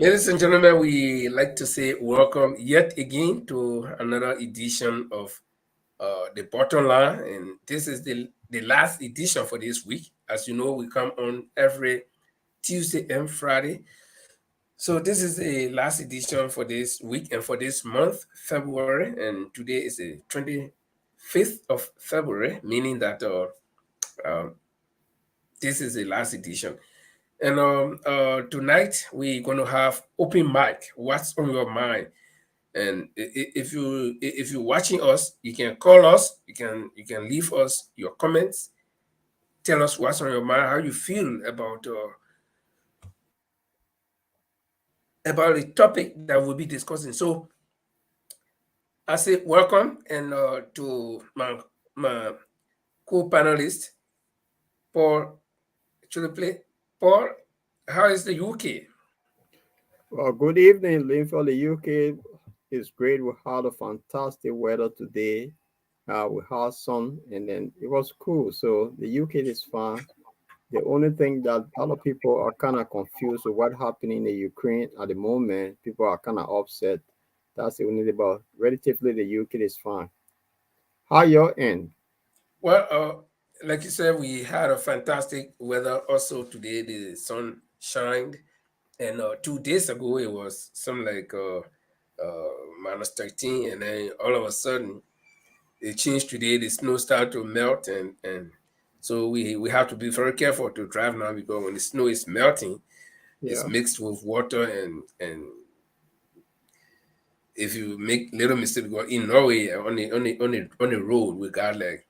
Ladies and gentlemen, we like to say welcome yet again to another edition of the Bottom Line, and this is the last edition for this week. As you know, we come on every Tuesday and Friday. So this is the last edition for this week and for this month, February, and today is the 25th of February, meaning that um, this is the last edition. And tonight we're going to have open mic. What's on your mind? And if you're watching us, you can call us. You can leave us your comments. Tell us what's on your mind, how you feel about the topic that we'll be discussing. So I say welcome and to my co-panelist Paul Chuliple. Paul, how is the UK? Well, good evening, Linfield. The UK is great. We had a fantastic weather today. We had sun, and then it was cool. So the UK is fine. The only thing that a lot of people are kind of confused with what happening in the Ukraine at the moment. People are kind of upset. That's the only thing. But relatively, the UK is fine. How your end? Well, like you said, we had a fantastic weather. Also today, the sun shined, and 2 days ago it was something like minus 13, and then all of a sudden it changed today. The snow started to melt, and so we have to be very careful to drive now because when the snow is melting, it's Yeah, mixed with water, and if you make little mistake, because in Norway on the road we got like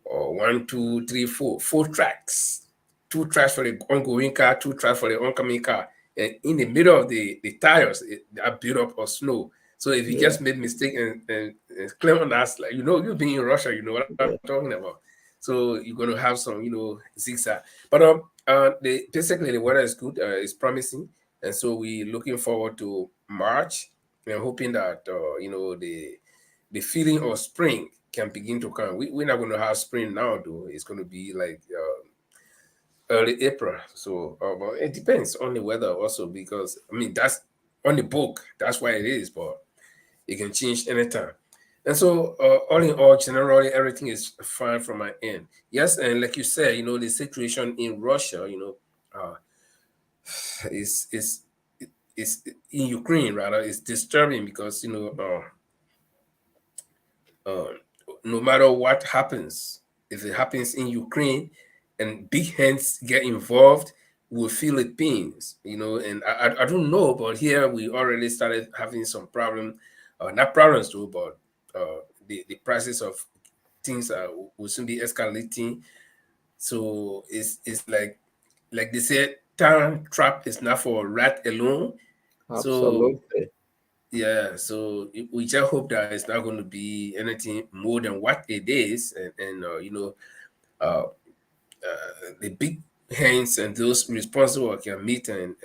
one, two, three, four tracks, two tracks for the ongoing car, two tracks for the oncoming car, and in the middle of the tires are built up of snow. So if you yeah, just made mistake and claim on us, like you being in Russia, you know what I'm yeah. talking about. So you're gonna have some zigzag. But basically the weather is good, it's promising, and so we looking forward to March and hoping that the feeling of spring can begin to come. We're not going to have spring now, though. It's going to be like early April. So, but it depends on the weather also, because I mean that's on the book. That's why it is, but it can change anytime. And so, all in all, generally everything is fine from my end. Yes, and like you said, the situation in Russia, is is in Ukraine rather is disturbing because uh, no matter what happens, if it happens in Ukraine and big hands get involved, we'll feel it pains, And I don't know, but here we already started having some problem, not problems too, but the prices of things will soon be escalating. So it's like they said, time trap is not for rat alone. So Absolutely. yeah, so we just hope that it's not going to be anything more than what it is, and the big hands and those responsible can meet and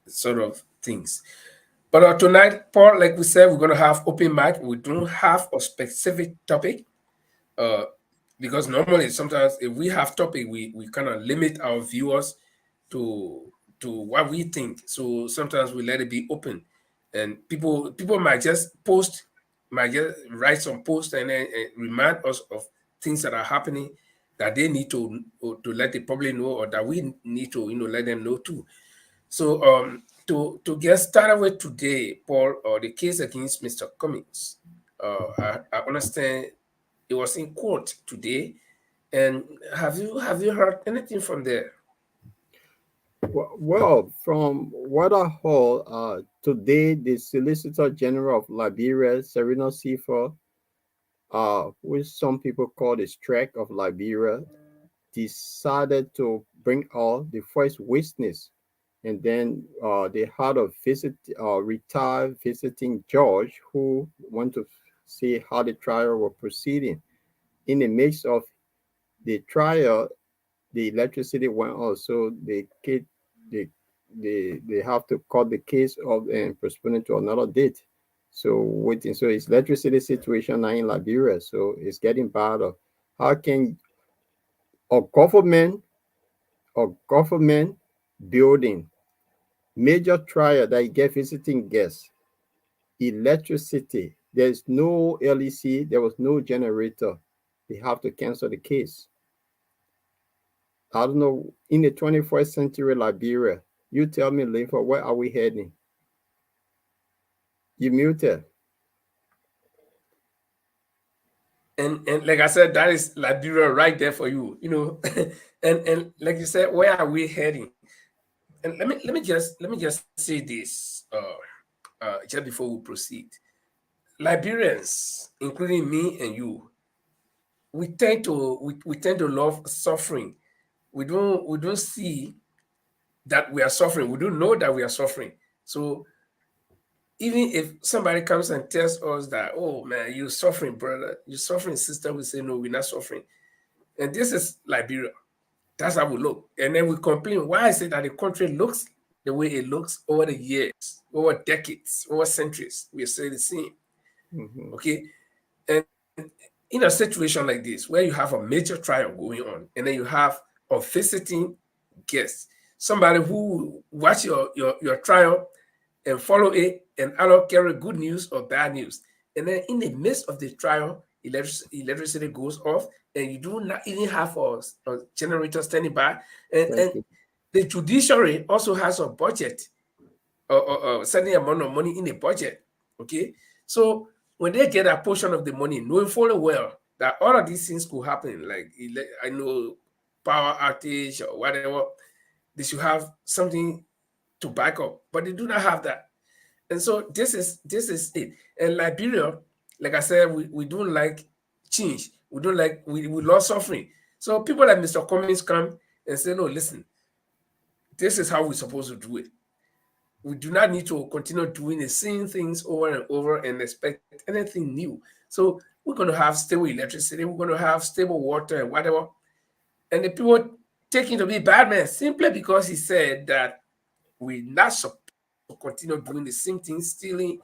sort of things. But tonight, Paul, like we said, we're going to have open mic. We don't have a specific topic uh, because normally sometimes if we have topic, we kind of limit our viewers to what we think. So sometimes we let it be open, and people might just write some post and then remind us of things that are happening that they need to let the public know, or that we need to let them know too. So to get started with today, Paul, the case against Mr. Cummings, I understand it was in court today, and have you heard anything from there? Well, from what I heard, today the Solicitor General of Liberia, Serena Sifa, which some people call the Strike of Liberia, decided to bring out the first witness, and then they had a retired visiting judge who went to see how the trial was proceeding. In the midst of the trial, the electricity went off, so they they have to cut the case off and postpone it to another date. So waiting, so it's electricity situation now in Liberia, so it's getting better. How can a government a government building Major trial that you get visiting guests, electricity. There's no LEC, there was no generator. They have to cancel the case. I don't know, in the 21st century Liberia, you tell me, Linford, where are we heading? You muted. And like I said, that is Liberia right there for you, and like you said, where are we heading? And let me just say this, just before we proceed. Liberians, including me and you, we tend to love suffering. We don't see that we are suffering. We don't know that we are suffering. So even if somebody comes and tells us that, oh man, you're suffering, brother, you're suffering, sister, we say no, we're not suffering. And this is Liberia. That's how we look. And then we complain, why is it that the country looks the way it looks over the years, over decades, over centuries? We say the same. Mhm. Okay. And in a situation like this, where you have a major trial going on, and then you have a visiting guest, somebody who watch your trial and follow it and either carry good news or bad news. And then in the midst of the trial, electricity goes off, and you do not even have a generator standing by. And Thank you. the judiciary also has a budget, or a certain amount of money in the budget. Okay. So when they get a portion of the money, knowing fully well that all of these things could happen, like I know power outage or whatever, they should have something to back up, but they do not have that. And so this is it. And Liberia, like I said, we don't like change. We don't like we love suffering. So people like Mr. Cummings come and say, no, listen, this is how we're supposed to do it. We do not need to continue doing the same things over and over and expect anything new. So we're going to have stable electricity, we're going to have stable water and whatever. And the people take him to be bad man simply because he said that we're not supposed to continue doing the same thing, stealing,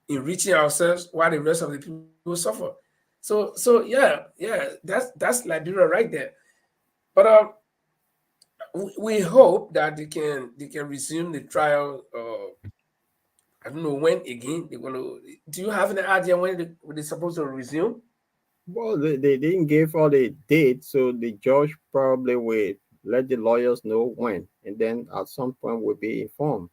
enriching ourselves while the rest of the people suffer. So yeah, that's Liberia right there. But we hope that they can resume the trial. I don't know when again they're gonna. Do you have any idea when they're supposed to resume? Well, they didn't give all the date, so the judge probably will let the lawyers know when, and then at some point will be informed.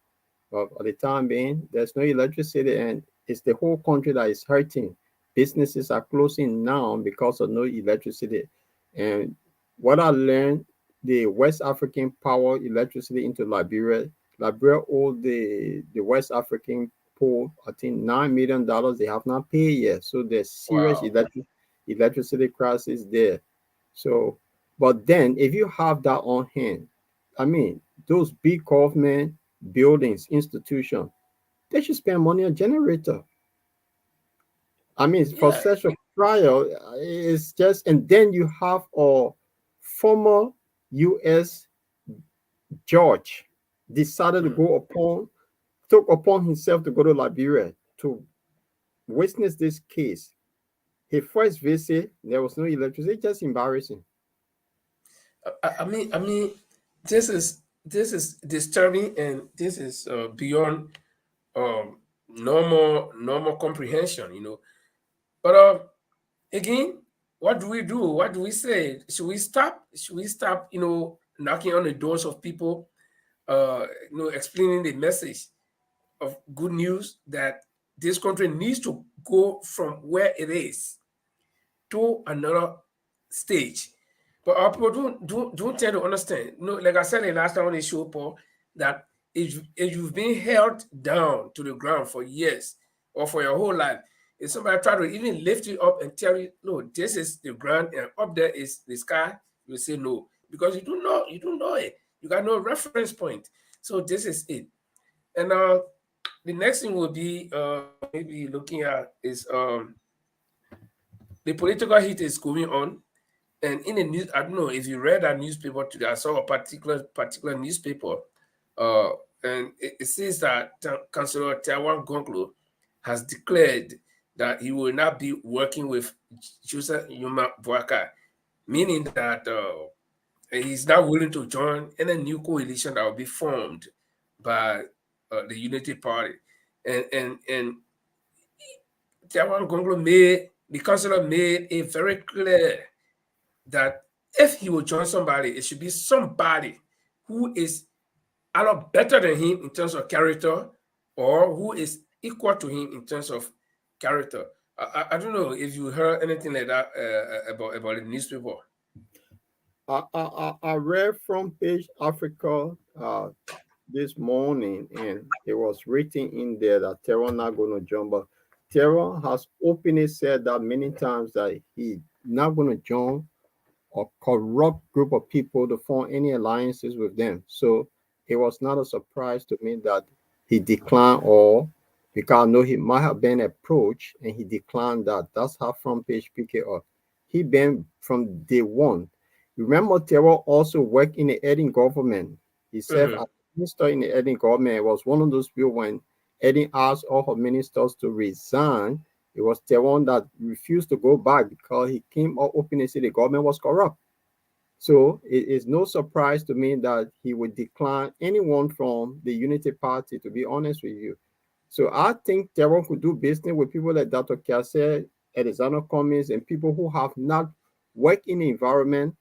But at the time being, there's no electricity, and it's the whole country that is hurting. Businesses are closing now because of no electricity. And what I learned, the West African power electricity into Liberia. Liberia owed the West African pool, I think $9 million. They have not paid yet. So there's serious Wow. electricity crisis there. So, but then if you have that on hand, I mean, those big government buildings, institutions, they should spend money on generator. I mean, for Yeah. such a trial, it's just, and then you have a former U.S. judge decided to Mm. took upon himself to go to Liberia to witness this case. His first visit, there was no electricity, just embarrassing. I mean, this is disturbing, and this is beyond normal comprehension. But again, what do we do? What do we say? Should we stop? Should we stop? Knocking on the doors of people, explaining the message of good news that this country needs to go from where it is to another stage. But our people don't tend to understand. Like I said the last time on the show, Paul, that if you've been held down to the ground for years or for your whole life, if somebody try to even lift you up and tell you, no, this is the ground and up there is the sky, you say no. Because you don't know it. You got no reference point. So this is it. And the next thing will be maybe looking at is the political heat is going on. And in the news, I don't know if you read that newspaper today. I saw a particular newspaper, uh, and it says that Councillor Tawan Gonglo has declared that he will not be working with Joseph Yuma Boaka, meaning that he's not willing to join any new coalition that will be formed by the Unity Party, and Tawan Gonglo made the councillor made it very clear that if he will join somebody, it should be somebody who is a lot better than him in terms of character, or who is equal to him in terms of character. I don't know if you heard anything like that about the newspaper. I read from Page Africa this morning, and it was written in there that Teron not going to join, but Teron has openly said that many times that he not going to join a corrupt group of people to form any alliances with them. So it was not a surprise to me that he declined, or because I know he might have been approached and he declined that. That's how Front Page pick it up. He been from day one. Remember, Terror also worked in the Eden government. He served Mm-hmm. as minister in the Eden government. It was one of those people when Eden asked all her ministers to resign. It was the one that refused to go back because he came out open and said the government was corrupt. So it is no surprise to me that he would decline anyone from the Unity Party, to be honest with you. So I think Teron could do business with people like Dr. Kiase, Alexander Cummings, and people who have not worked in the environment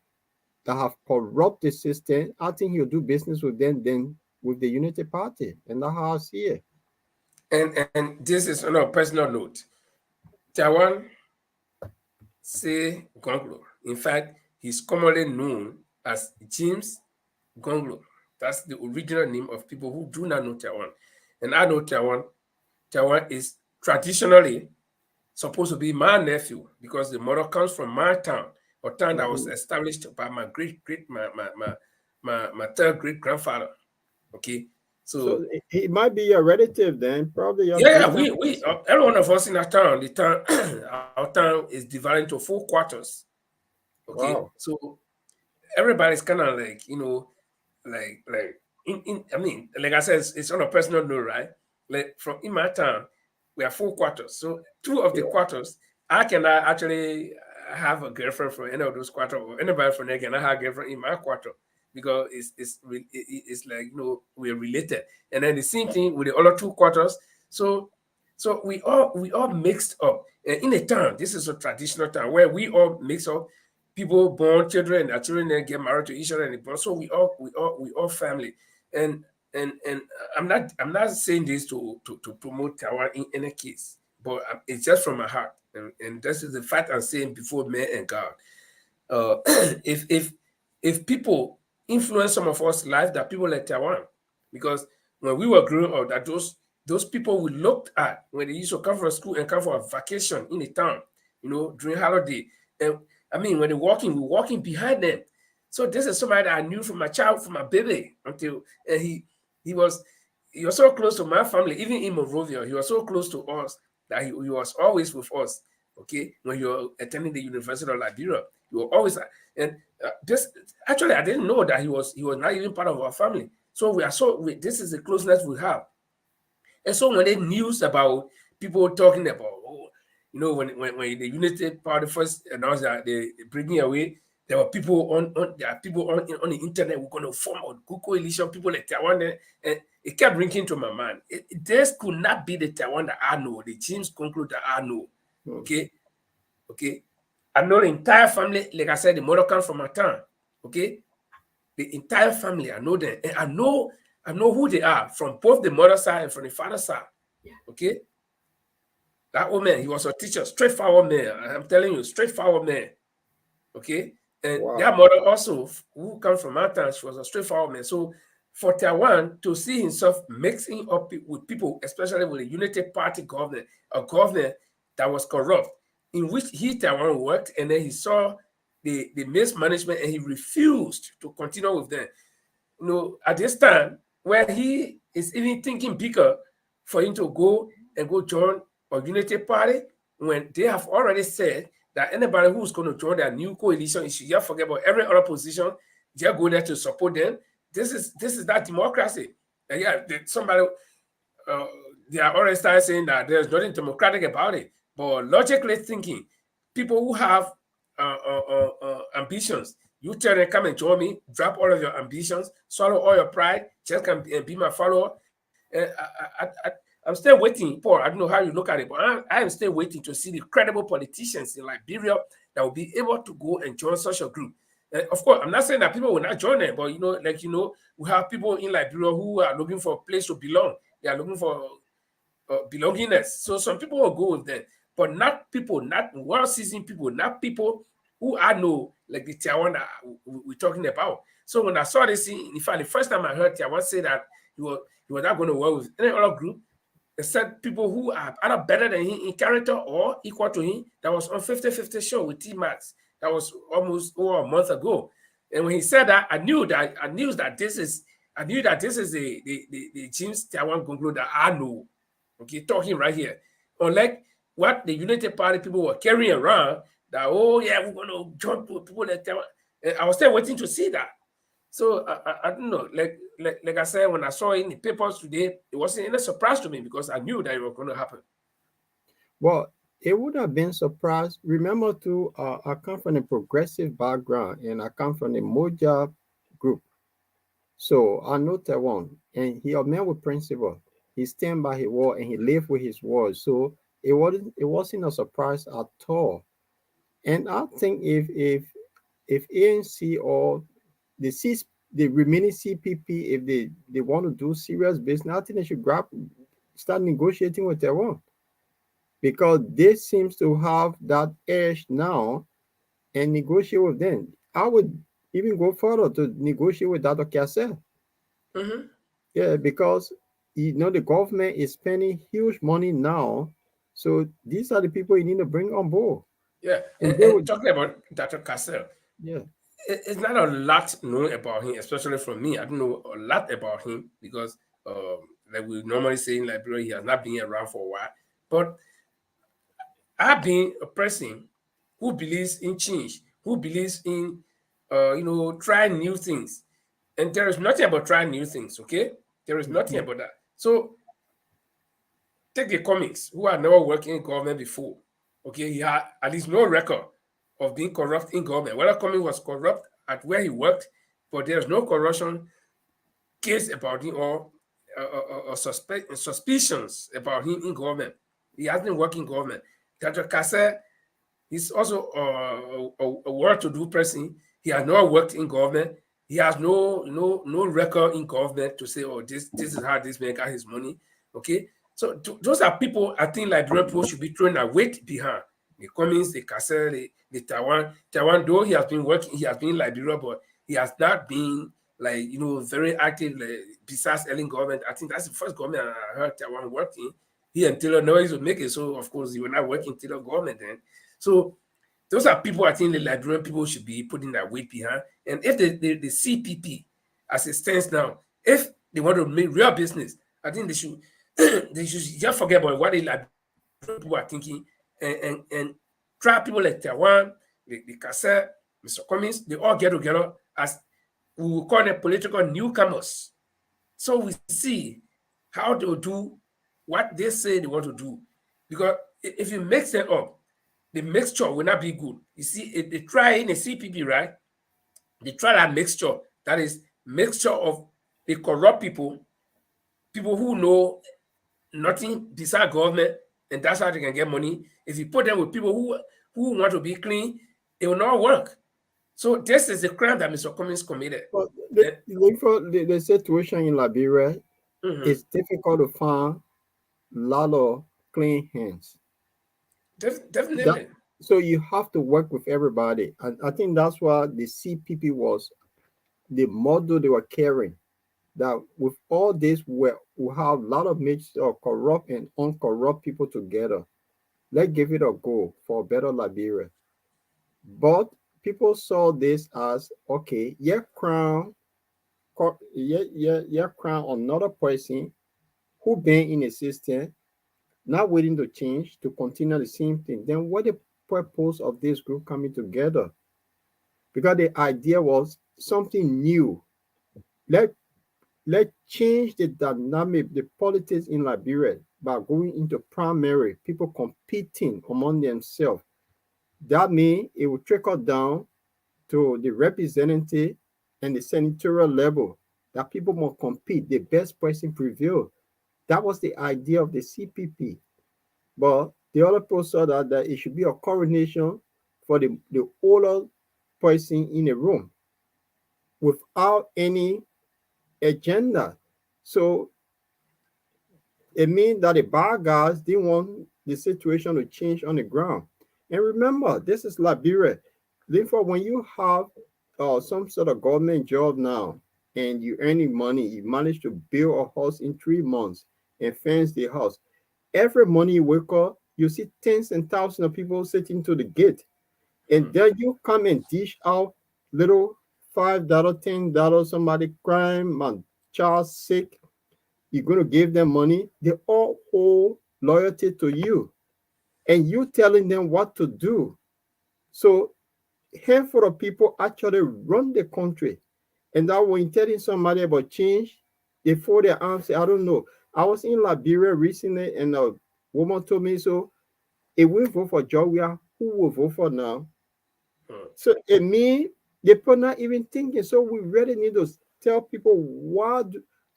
that have corrupt the system. I think he'll do business with them than with the Unity Party. And that's how I see it. And this is on a personal note. Tawan say Gonglo. In fact, he's commonly known as James Gonglo. That's the original name of people who do not know Tawan. And I know Tawan. Tawan is traditionally supposed to be my nephew because the mother comes from my town, a town that was Mhm. established by my great my third great grandfather. Okay, So so he might be your relative then, probably your yeah, great yeah, we ancestor. every one of us in our town, the town our town is divided into 4 quarters. Okay, Wow. so everybody's kind of like in I mean, like I said, it's on a personal note, right? Like from in my town, we have 4 quarters. So two of the Yeah. quarters, I cannot actually have a girlfriend from any of those quarters, or anybody from there cannot have a girlfriend in my quarter because it's like we're related. And then the same thing with the other 2 quarters. So we all mixed up. And in a town, this is a traditional town where we all mix up. People born children, and their children then get married to each other, and so we all family. And I'm not saying this to promote Taiwan in any case, but it's just from my heart, and this is the fact I'm saying before man and God. Uh, if people influence some of us life, that people like Taiwan, because when we were growing up, that those people we looked at when they used to come from school and come for a vacation in the town, during holiday, and I mean when they're walking, we're walking behind them. So this is somebody that I knew from my child, from my baby, until and he was he was so close to my family, even in Monrovia. He was so close to us that he was always with us. Okay, when you were attending the University of Liberia, you were always and this actually I didn't know that he was not even part of our family. So this is the closeness we have. And so when the news about people talking about, when the Unity Party first announced that they bringing away, there were people there are people on the internet who are going to form a good coalition, people like Taiwan, and it kept ringing to my mind. This could not be the Taiwan that I know, the James Conclude that I know. Hmm. Okay, okay. I know the entire family, like I said, the mother comes from my town. Okay, the entire family, I know them, and I know who they are from both the mother side and from the father side. Okay, that old man, he was a teacher, straightforward man. I'm telling you, straightforward man. Okay, and Wow. their mother also, who comes from my town, she was a straightforward man. So for Taiwan to see himself mixing up with people, especially with the Unity Party government, a government that was corrupt, in which he Taiwan worked, and then he saw the mismanagement, and he refused to continue with them. At this time where he is even thinking bigger for him to go join a Unity Party, when they have already said that anybody who's going to join their new coalition, you should just forget about every other position, just go there to support them. This is that democracy. And yeah, somebody uh, they are already started saying that there's nothing democratic about it. But logically thinking, people who have ambitions, you tell them, come and join me, drop all of your ambitions, swallow all your pride, just come and be my follower. I'm still waiting, Paul. I don't know how you look at it, but I am still waiting to see the credible politicians in Liberia that will be able to go and join such a group. Of course, I'm not saying that people will not join them, but we have people in Liberia who are looking for a place to belong. They are looking for belongingness. So some people will go with them, but not people, not well-seasoned people, not people who I know, like the Tiawan that we're talking about. So when I saw this, in fact, the first time I heard Tiawan say that he was not going to work with any other group, except people who are either better than him in character or equal to him. That was on 50-50 show with T Max. That was almost over a month ago. And when he said that, I knew that this is the James Tiawan Gonglo that I know. Okay, talking right here. Unlike what the United Party people were carrying around, that, oh yeah, we're going to jump to people like that. I was still waiting to see that. So I don't know. Like I said, when I saw it in the papers today, it wasn't any surprise to me because I knew that it was going to happen. Well, it would have been surprised. Remember, too, I come from a progressive background and I come from the Moja group. So I know Taiwan, and he a man with principle. He stand by his word and he lived with his word. So it wasn't a surprise at all. And I think if ANC or the C, the remaining CPP, if they want to do serious business, I think they should start negotiating with Taiwan because they seems to have that edge now and negotiate with them. I would even go further to negotiate with Dr. Cassell. Mm-hmm. Yeah, because the government is spending huge money now. So these are the people you need to bring on board. Yeah, And they and would, talking about Dr. Cassell, yeah. it's not a lot known about him, especially from me. I don't know a lot about him because, like we normally say in Liberia, he has not been around for a while. But I've been a person who believes in change, who believes in, trying new things. And there is nothing about trying new things, okay? There is nothing Mhm. about that. So take the comics, who had never worked in government before. Okay, he had at least no record of being corrupt in government. Whether Cummings was corrupt at where he worked, but there's no corruption case about him or suspicions about him in government. He hasn't worked in government. Dr. Kase, he's also a well-to-do person. He has not worked in government. He has no record in government to say, oh, this is how this man got his money. Okay, so those are people I think Liberian people should be throwing a weight behind. The Cummings, the Cassell, the Taiwan, though he has been in Liberia, but he has not been very active besides early government. I think that's the first government I heard Taiwan working. He and Taylor Noise will make it, so of course he will not work in Taylor government then. So those are people I think the Liberian people should be putting their weight behind. And if the CPP, as it stands now, if they want to make real business, I think they should they should just forget about what the Liberian people are thinking and try people like Taiwan, the Kase, Mr. Cummings, they all get together as we will call them political newcomers. So we see how they will do what they say they want to do. Because if you mix them up, the mixture will not be good. You see, if they try in a CPP, right? They try that mixture. That is mixture of the corrupt people who know nothing beside government, and that's how they can get money. If you put them with people who want to be clean, it will not work. So this is the crime that Mr. Cummings committed. But Eh, the situation in Liberia mhm. is difficult to find a lot of clean hands. That Definitely. so you have to work with everybody, and I think that's why the CPP was the model they were carrying. That with all this, we have a lot of mixture of corrupt and uncorrupt people together. Let's give it a go for a better Liberia. But people saw this as okay, crown another person who been in a system, not willing to change to continue the same thing. Then what the purpose of this group coming together? Because the idea was something new. Let let change the dynamic, the politics in Liberia by going into primary, people competing among themselves. That means it will trickle down to the representative and the senatorial level that people must compete. The best person prevail. That was the idea of the CPP. But the other people saw that it should be a coronation for the older person in a room without any agenda. So it means that the bad guys didn't want the situation to change on the ground. And remember, this is Liberia. Therefore, when you have some sort of government job now and you earning money, you manage to build a house in 3 months and fence the house. Every morning you wake up, you see tens and thousands of people sitting to the gate. And then you come and dish out little $5, $10, somebody crying, my child sick, you're going to give them money. They all owe loyalty to you, and you telling them what to do. So handful of people actually run the country, and that when telling somebody about change, they fold their arms. Say, I don't know. I was in Liberia recently, and a woman told me, so if we vote for Georgia, who will vote for now? So it means they put not even thinking. So we really need to tell people what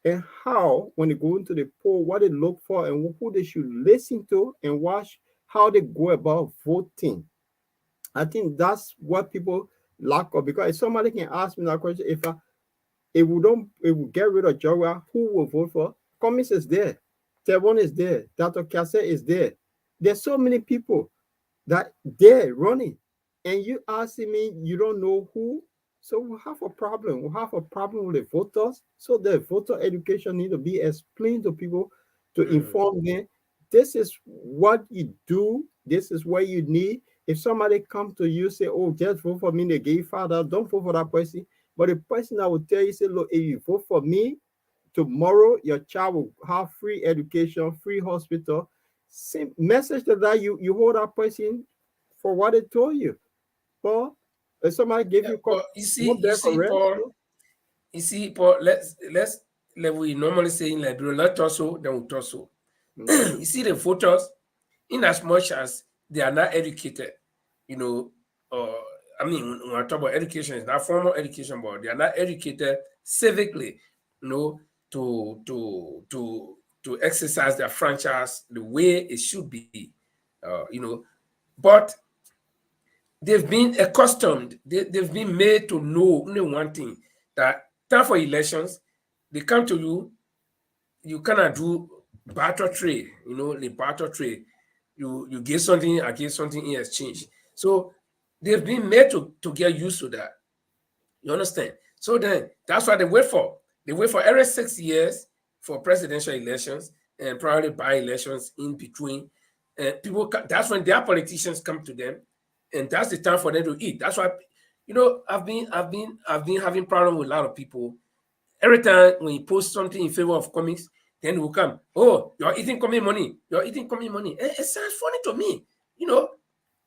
and how when they go into the poll, what they look for and who they should listen to and watch how they go about voting. I think that's what people lack of, because if somebody can ask me that question, if we get rid of Jawa, who will vote for? Cummings is there, Tevon is there, Dr. Kase is there. There's so many people that they're running, and you asking me you don't know who, so we have a problem. We have a problem with the voters. So the voter education need to be explained to people to inform them. This is what you do. This is what you need. If somebody come to you say, "Oh, just vote for me," they give you father, don't vote for that person. But the person that will tell you, say, "Look, if you vote for me, tomorrow your child will have free education, free hospital." Same message that you hold that person for what they told you. But if somebody give Yeah, you but what they're correct. You see, Paul. Let's like we normally say in Liberia, let torso, then we torso. Okay. You see the voters, in as much as they are not educated, you know, uh, I mean, when I talk about education, it's not formal education, but they are not educated civically, you know, to exercise their franchise the way it should be, you know. But they've been accustomed, they've been made to know only one thing, that time for elections, they come to you, you cannot do barter trade, you know, the barter trade. You give something, I give something in exchange. So they've been made to get used to that. You understand? So then that's what they wait for. They wait for every 6 years for presidential elections and probably by elections in between. And that's when their politicians come to them, and that's the time for them to eat. That's why, you know, I've been having problem with a lot of people. Every time when you post something in favor of comics, then it will come, oh, you're eating comic money. You're eating comic money. It sounds funny to me, you know,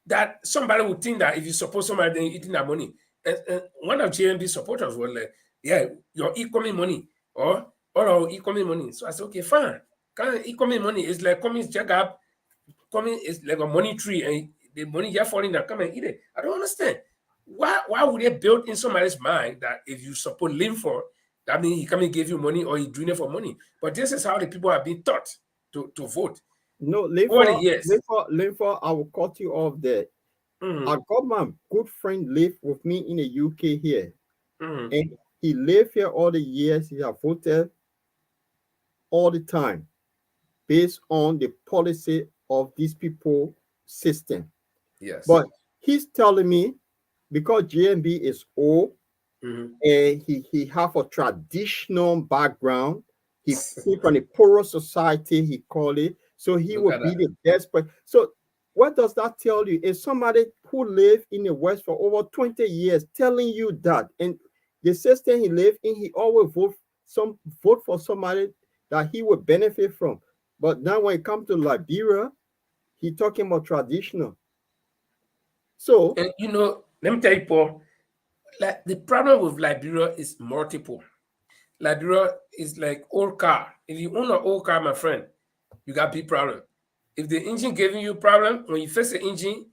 that somebody would think that if you support somebody, then you're eating that money. And one of JMB supporters was like, yeah, you're economic money or economic money. So I said, okay, fine. Kind of economic money is like coming check up, coming is like a money tree, and the money just falling down, come and eat it. I don't understand. Why would they build in somebody's mind that if you support Linford, that means he come and give you money or he doing it for money? But this is how the people have been taught to vote No, over the years. Linford, I will cut you off there. I Mm-hmm, got my good friend live with me in the UK here, mm-hmm, and he lived here all the years. He have voted all the time based on the policy of these people system. yes. But he's telling me because GMB is old Mm-hmm. and he have a traditional background. He came from a poorest society, he call it. So he Look will at be that. the best. But so what does that tell you? Is somebody who lived in the West for over 20 years telling you that, and the system he lived in, he always vote for somebody that he would benefit from. But now when it comes to Liberia, he talking about traditional. So And you know, let me tell you, Paul, like the problem with Liberia is multiple. Liberia is like old car. If you own an old car, my friend, you got big problem. If the engine giving you problem, when you fix the engine,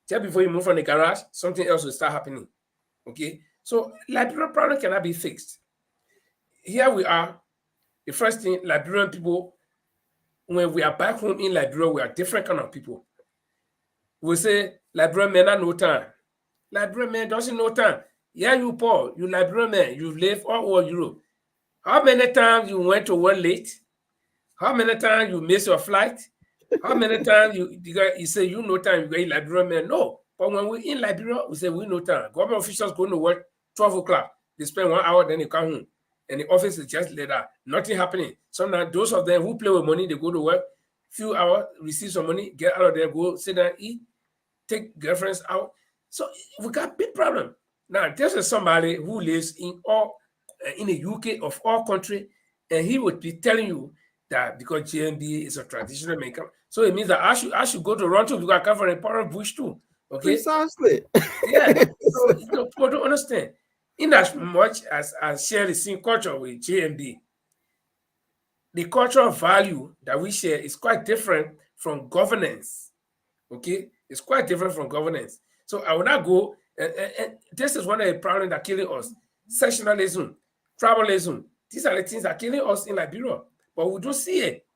just before you move from the garage, something else will start happening. Okay, so Liberia problem cannot be fixed. Here we are. The first thing, Liberian people. when we are back home in Liberia, we are different kind of people. We say Liberian men are no time. Liberian man doesn't know time. Yeah, you Paul, you Liberian man, you live all over Europe. How many times you went to work late? How many times you miss your flight? How many times you say you know time, you go Liberian man? No. But when we in Liberia, we say we know time. Government officials go to work 12 o'clock. They spend 1 hour, then they come home. And the office is just later. Nothing happening. Sometimes those of them who play with money, they go to work, few hours, receive some money, get out of there, go sit down, eat, take girlfriends out. So we got big problem. Now, this is somebody who lives in the UK of all country, and he would be telling you that because GMB is a traditional maker, so it means that I should go to Toronto because I come from a part of bush too. Okay. Precisely. Yeah. So people don't understand. In as much as I share the same culture with JMB, the cultural value that we share is quite different from governance. Okay, it's quite different from governance. So I will not go, and this is one of the problems that killing us: sectionalism, tribalism. These are the things that killing us in Liberia, but we don't see it.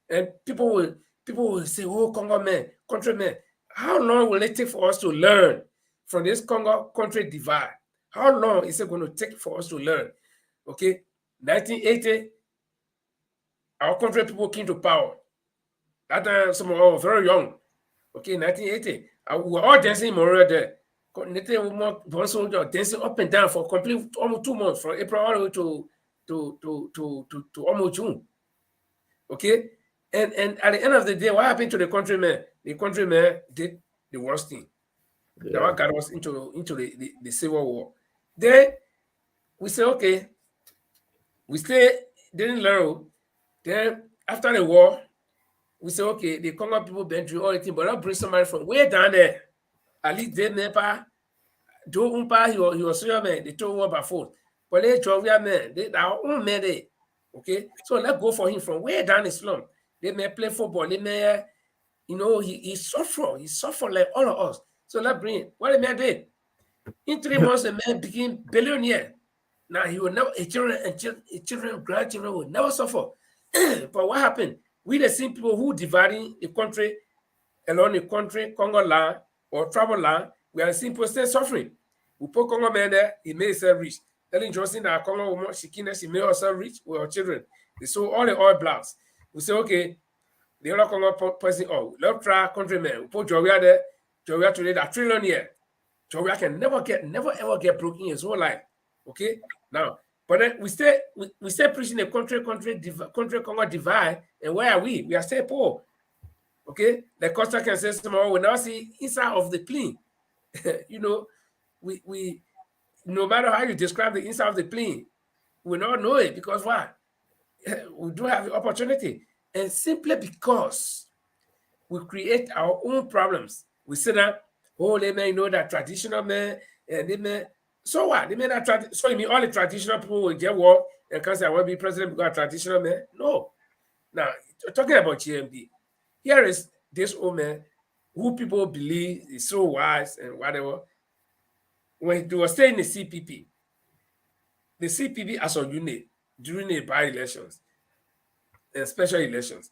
And people will say, "Oh, Congo man, countrymen, how long will it take for us to learn from this Congo country divide? How long is it going to take for us to learn?" Okay, 1980, our country people came to power. That time, some of us were very young. Okay, 1980. We were all dancing in Montreal there. One soldier dancing up and down for complete almost 2 months, from April all the way to almost June. Okay? And at the end of the day, what happened to the countrymen? The countrymen did the worst thing. That Yeah. what got us into the Civil War. Then we say, okay, we still didn't learn. Then after the war, we say, okay, the Congo people been through all the thing, but not bring somebody from way down there. At least they never do umpa he was serious man. They told him about phone. But they drove your man. They our own man they. Okay. So let's go for him from way down the slum. They may play football. They may, he suffer. He suffer like all of us. So let's bring him. What the man did? In 3 months, the man became billionaire. Now he will never children, grandchildren will never suffer. But what happened? We the same people who dividing the country along the country, Congo land or tribal land, we are the same people still suffering. We put Congo man there, he made himself rich. Telling Johnson that Congo woman, she made herself rich with her children. They sold all the oil blocks. We say, okay, the other Congo person, let's try countrymen. We put Joria there. Joria today, that trillionaire. Joria can never ever get broke in his whole life. Okay? Now, but then we stay preaching the country Congo divide, and where are we? We are still poor. Okay, the Costa can say somehow we now see inside of the plane. you know, we no matter how you describe the inside of the plane, we not know it because why? We do have the opportunity, and simply because we create our own problems. We say that, oh, they may know that traditional men, and they may, so what? They may not so you mean all the traditional people will get war and can say I want to be president because I'm traditional man? No. Now talking about GMB, here is this old man who people believe is so wise and whatever. When they were staying in the CPP as a unit during the by-elections and special elections,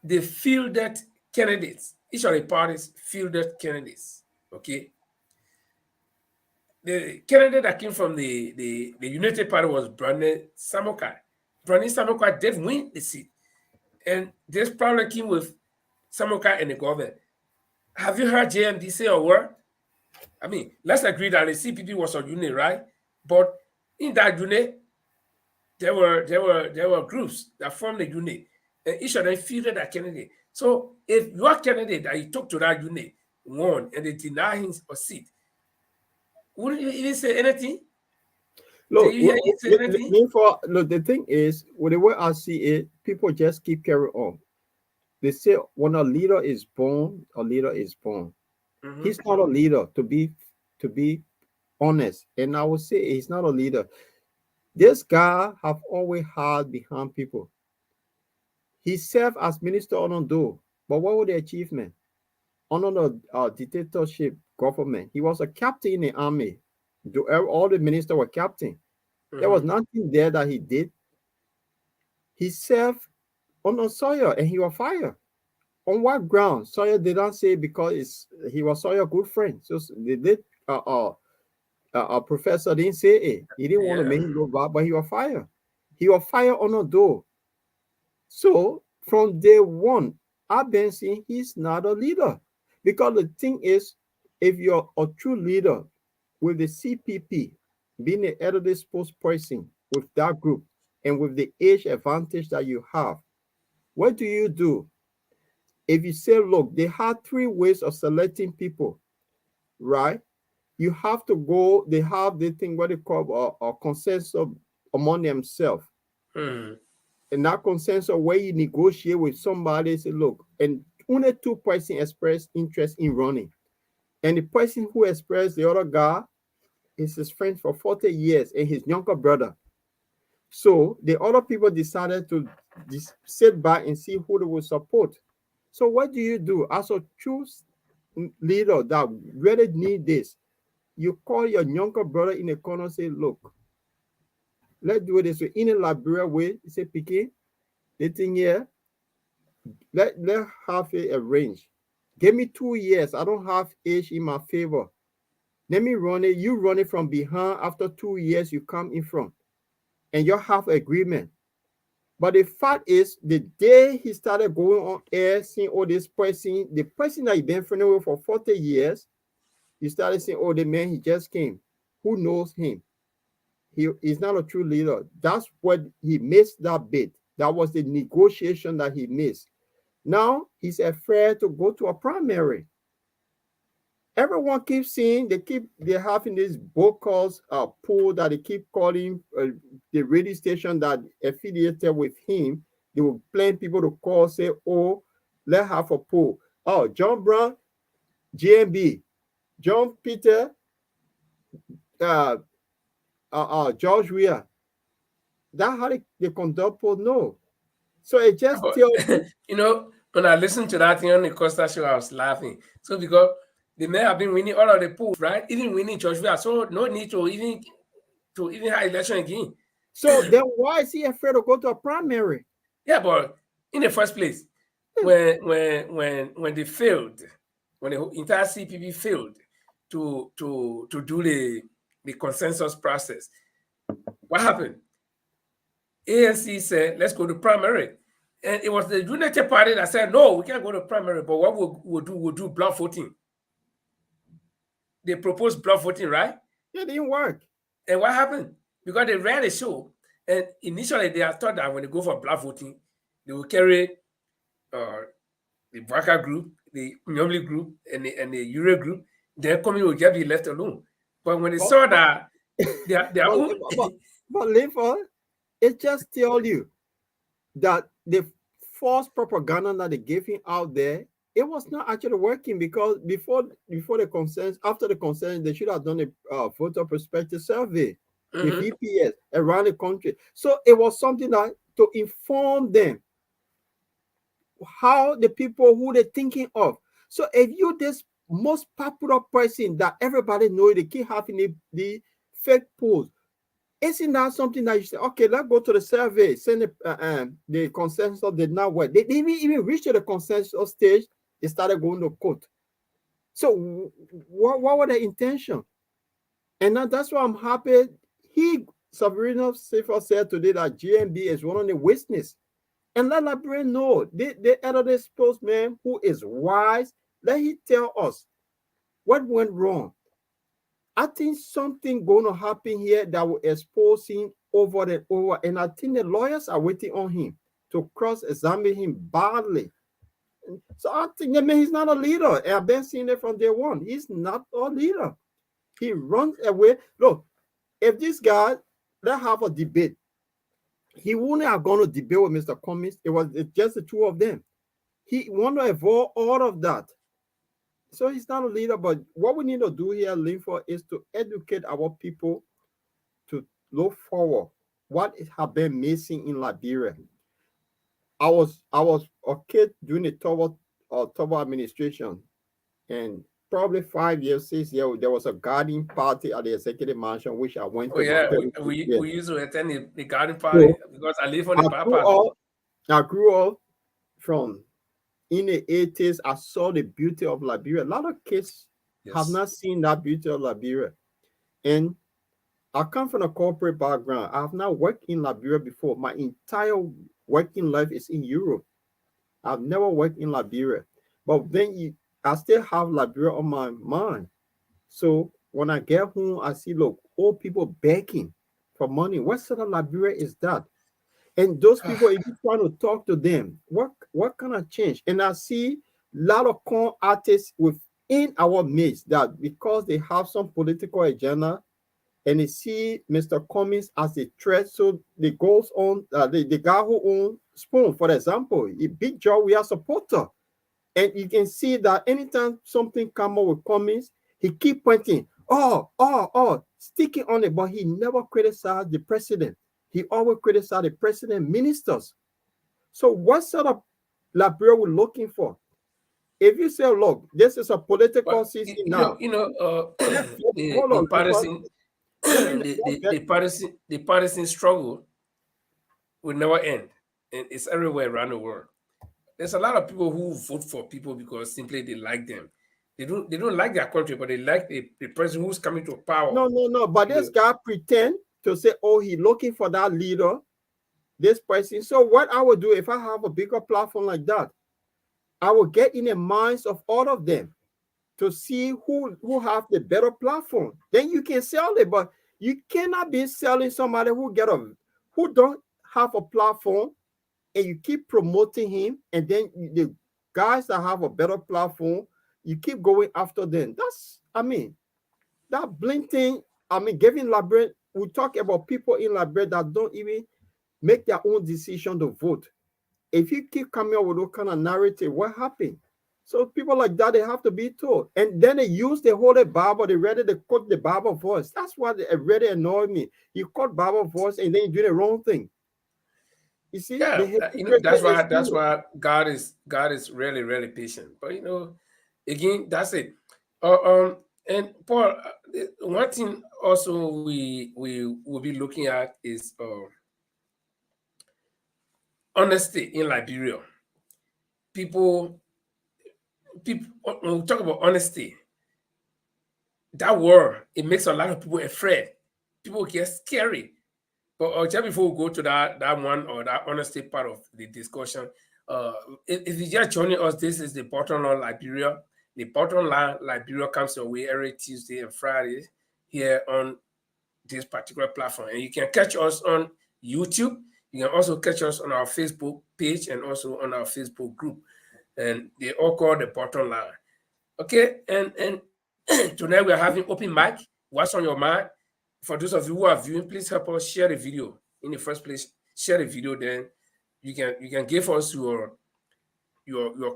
they fielded candidates. Each of the parties fielded candidates. Okay. The candidate that came from the United Party was Brandon Samokai. Brandon Samokai did win the seat. And this problem came with Samokai and the government. Have you heard JMD say a word? I mean, let's agree that the CPP was a unit, right? But in that unit, there were groups that formed the unit, and each of them fielded a candidate. So if your candidate that you took to that unit won and they deny him a seat, wouldn't you even say anything? Did Look, you hear him say anything? look, the thing is, with the way I see it, people just keep carrying on. They say when a leader is born, a leader is born. Mm-hmm. He's not a leader, to be honest. And I would say he's not a leader. This guy have always had behind people. He served as minister on Ondo, but what was the achievement? Under the dictatorship government, he was a captain in the army. All the ministers were captain. There was Mm-hmm. nothing there that he did. He served on Sawyer, and he was fired. On what ground? Sawyer did not say because he was Sawyer good friend. So they did. Professor didn't say it. He didn't want to Yeah. make him look bad, but he was fired. He was fired on a door. So from day one, I've been saying he's not a leader. Because the thing is, if you're a true leader with the CPP, being an elderly spokesperson with that group, and with the age advantage that you have, what do you do? If you say, look, they have three ways of selecting people, right? You have to go, they have the thing what they call a consensus among themselves. Hmm. And that consensus where you negotiate with somebody, say, look, and only two person express interest in running. And the person who expressed the other guy is his friend for 40 years and his younger brother. So the other people decided to sit back and see who they will support. So what do you do as a true leader that really need this? You call your younger brother in the corner, say, look, let's do this in a Liberia way. Say, Pikin, the thing here, let have it arranged. Give me 2 years. I don't have age in my favor. Let me run it. You run it from behind. After 2 years, you come in front. And you have agreement. But the fact is, the day he started going on air, seeing all this person, the person that he been friendly with for 40 years, he started saying, oh, the man, he just came. Who knows him? He is not a true leader. That's what he missed that bit. That was the negotiation that he missed. Now he's afraid to go to a primary. Everyone keeps seeing they're having this calls pool that they keep calling the radio station that affiliated with him. They will plan people to call, say, oh, let's have a pool. Oh, John Brown, GMB, John Peter, uh, George Weah. That's how they conduct poll. No. So it just But tells you. when I listened to that thing on the Costa show, I was laughing. So because the men have been winning all of the polls, right? Even winning Joshua, so no need to even have election again. So then why is he afraid to go to a primary? Yeah, but in the first place, when they failed, when the entire CPP failed to do the consensus process, what happened? ANC said, let's go to primary. And it was the United Party that said, no, we can't go to primary, but what we'll do block voting. They proposed block voting, right? It didn't work. And what happened? Because they ran a show, and initially they had thought that when they go for block voting, they will carry uh, the Waka group, the Nyomli group, and the Euro group. Their coming will just be left alone. But when they But saw that their but own, but, but Linford, it just tells you that the false propaganda that they gave him out there, it was not actually working because before the consensus, after the consensus, they should have done a voter perspective survey with Mhm. VPS around the country. So it was something that to inform them how the people who they're thinking of. So if you this most popular person that everybody know, they keep having the fake polls. Isn't that something that you say, okay, let's go to the survey, send the consensus did not work. They didn't even reach to the consensus stage, they started going to court. So what were the intention? And now that's why I'm happy. Sabrina Safer said today that GMB is one of the witness. And let Librarian know, the elderly spokesman who is wise, let he tell us what went wrong. I think something going to happen here that will expose him over and over. And I think the lawyers are waiting on him to cross-examine him badly. So I think that man, he's not a leader. And I've been seeing it from day one. He's not a leader. He runs away. Look, if this guy, let's have a debate. He wouldn't have gone to debate with Mr. Cummings. It was just the two of them. He want to avoid all of that. So he's not a leader, but what we need to do here, Linford, is to educate our people to look forward. What have been missing in Liberia? I was a kid during the Tobo administration, and probably 5 years, 6 years, there was a garden party at the executive mansion, which I went Oh to my yeah, 36 we, years. we used to attend the garden party So because I live on I the grew bypass. up I grew up from in the 80s. I saw the beauty of Liberia. A lot of kids have Yes. not seen that beauty of Liberia. And I come from a corporate background. I have not worked in Liberia before. My entire working life is in Europe. I've never worked in Liberia. But then I still have Liberia on my mind. So when I get home, I see, look, old people begging for money. What sort of Liberia is that? And those people, if you trying to talk to them, what kind of change? And I see a lot of con artists within our midst that because they have some political agenda and they see Mr. Cummings as a threat, so they goes on the guy who owns Spoon, for example, a Big Joe, we are supporter. And you can see that anytime something come up with Cummings, he keep pointing, sticking on it, but he never criticized the president. He always criticized the president ministers. So what sort of Liberia we're looking for? If you say, look, this is a political But season now, hold the on, because partisan let me the partisan struggle will never end, and it's everywhere around the world. There's a lot of people who vote for people because simply they like them. They don't like their country, but they like the person who's coming to power. no. But You this know, guy pretend to say, oh, he looking for that leader, this person. So what I would do if I have a bigger platform like that, I will get in the minds of all of them to see who have the better platform. Then you can sell it, but you cannot be selling somebody who don't have a platform and you keep promoting him, and then the guys that have a better platform, you keep going after them. That's that blinking. Giving Liberia. We talk about people in Liberia that don't even make their own decision to vote. If you keep coming up with those kind of narrative, what happened? So people like that, they have to be told. And then they use the Holy Bible, they read it, they quote the Bible voice. That's what it really annoyed me. You quote Bible voice and then you do the wrong thing. You see, the yeah, hypocrisy is that's here. why God is really really patient. But again, that's it. And Paul, one thing also we will be looking at is honesty in Liberia. People people when we talk about honesty, that word it makes a lot of people afraid. People get scary. But just before we go to that one or that honesty part of the discussion, uh, if you just joining us, this is the bottom line Liberia. The bottom line Liberia comes your way every Tuesday and Friday here on this particular platform, and you can catch us on YouTube. You can also catch us on our Facebook page and also on our Facebook group, and they all call the bottom line. Okay, and tonight we are having open mic. What's on your mind? For those of you who are viewing, please help us share the video in the first place. Share the video, then you can give us your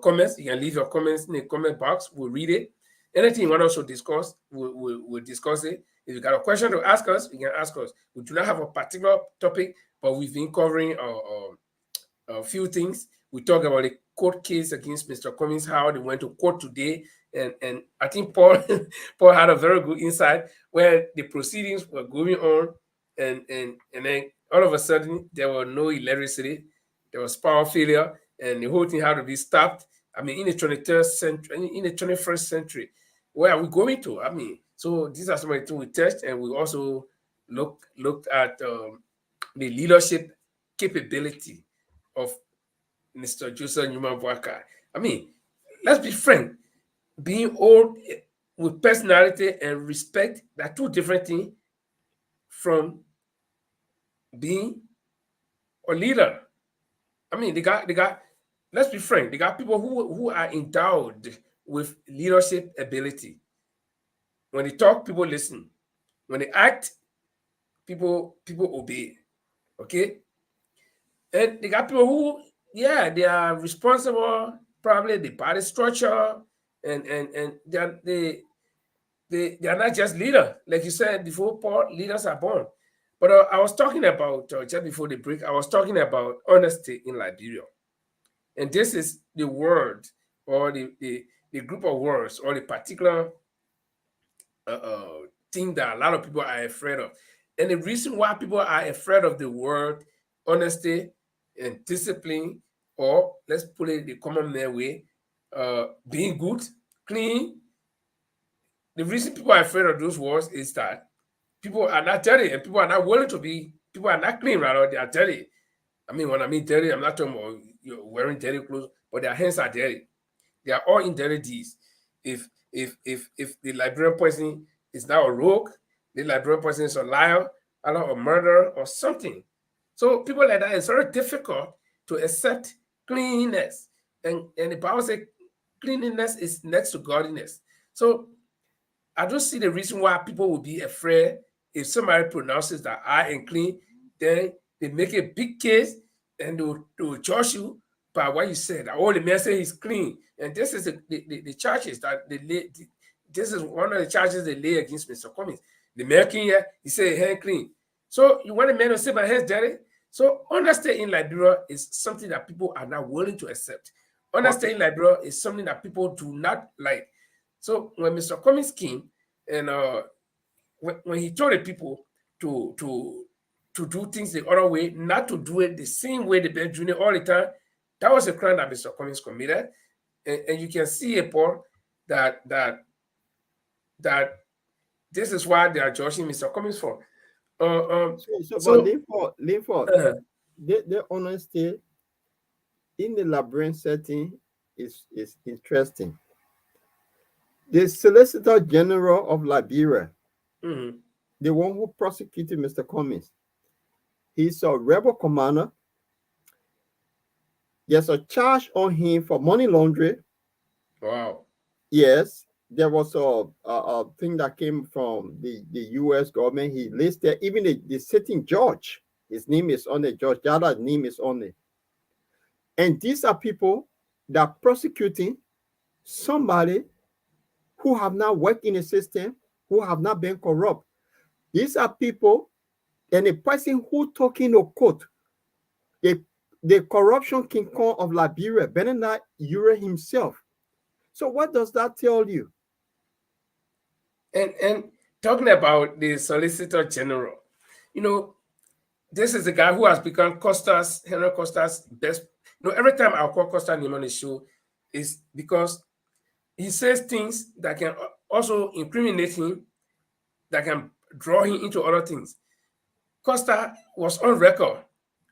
comments. You can leave your comments in the comment box. We'll read it. Anything you want us to discuss, we'll discuss it. If you got a question to ask us, you can ask us. We do not have a particular topic, but we've been covering a few things. We talked about the court case against Mr. Cummings, how they went to court today, and I think Paul Paul had a very good insight where the proceedings were going on, and then all of a sudden there was no electricity, there was power failure, and the whole thing had to be stopped. In the 23rd century, in the 21st century, where are we going to? So these are some of the things we touched, and we also looked at the leadership capability of Mr. Joseph Newman Boaka. Let's be frank. Being old with personality and respect are two different things from being a leader. They got. Let's be frank. They got people who are endowed with leadership ability. When they talk, people listen. When they act, people obey. Okay, and they got people who, yeah, they are responsible, probably the party structure, and they are not just leaders. Like you said before, Paul, leaders are born. But I was talking about, just before the break, I was talking about honesty in Liberia. And this is the word or the group of words or the particular uh, uh, thing that a lot of people are afraid of. And the reason why people are afraid of the word honesty and discipline, or let's put it the common man way, being good, clean. The reason people are afraid of those words is that people are not dirty and people are not willing to be, people are not clean, rather, they are dirty. I mean, when I mean dirty, I'm not talking about you're wearing dirty clothes, but their hands are dirty. They are all in dirty deeds. If the Liberian person is now a rogue, the Liberian person is a liar, or a murderer, or something. So people like that, it's very difficult to accept cleanliness. And the Bible says cleanliness is next to godliness. So I don't see the reason why people will be afraid if somebody pronounces that I am clean, then they make a big case and they will judge you by what you said. Oh, the man said he's clean. And this is the charges that they lay. This is one of the charges they lay against Mr. Cummings. The man clean here, he said hand clean. So you want a man to say my hands dirty? So honesty in Liberia is something that people are not willing to accept. Honesty Okay. in Liberia is something that people do not like. So when Mr. Cummings came and when he told the people to to to do things the other way, not to do it the same way they been doing it all the time, that was a crime that Mr. Cummings committed. And you can see, Paul, that that that this is why they are judging Mr. Cummings for. But So Linford, uh, the honesty in the labyrinth setting is interesting. The Solicitor General of Liberia, mhm, the one who prosecuted Mr. Cummings, he's a rebel commander. There's a charge on him for money laundering. wow. Yes, there was a thing that came from the U.S. government. He listed even the sitting judge. His name is on it. Judge Jada's name is on it. And these are people that are prosecuting somebody who have not worked in a system, who have not been corrupt. These are people, and a person who talking a quote, the, the corruption king Kong of Liberia, Bernard Ure himself. So what does that tell you? And talking about the Solicitor General, you know, this is the guy who has become Henry Costa's best. Every time I call Costa name on the show, is because he says things that can also incriminate him, that can draw him into other things. Costa was on record,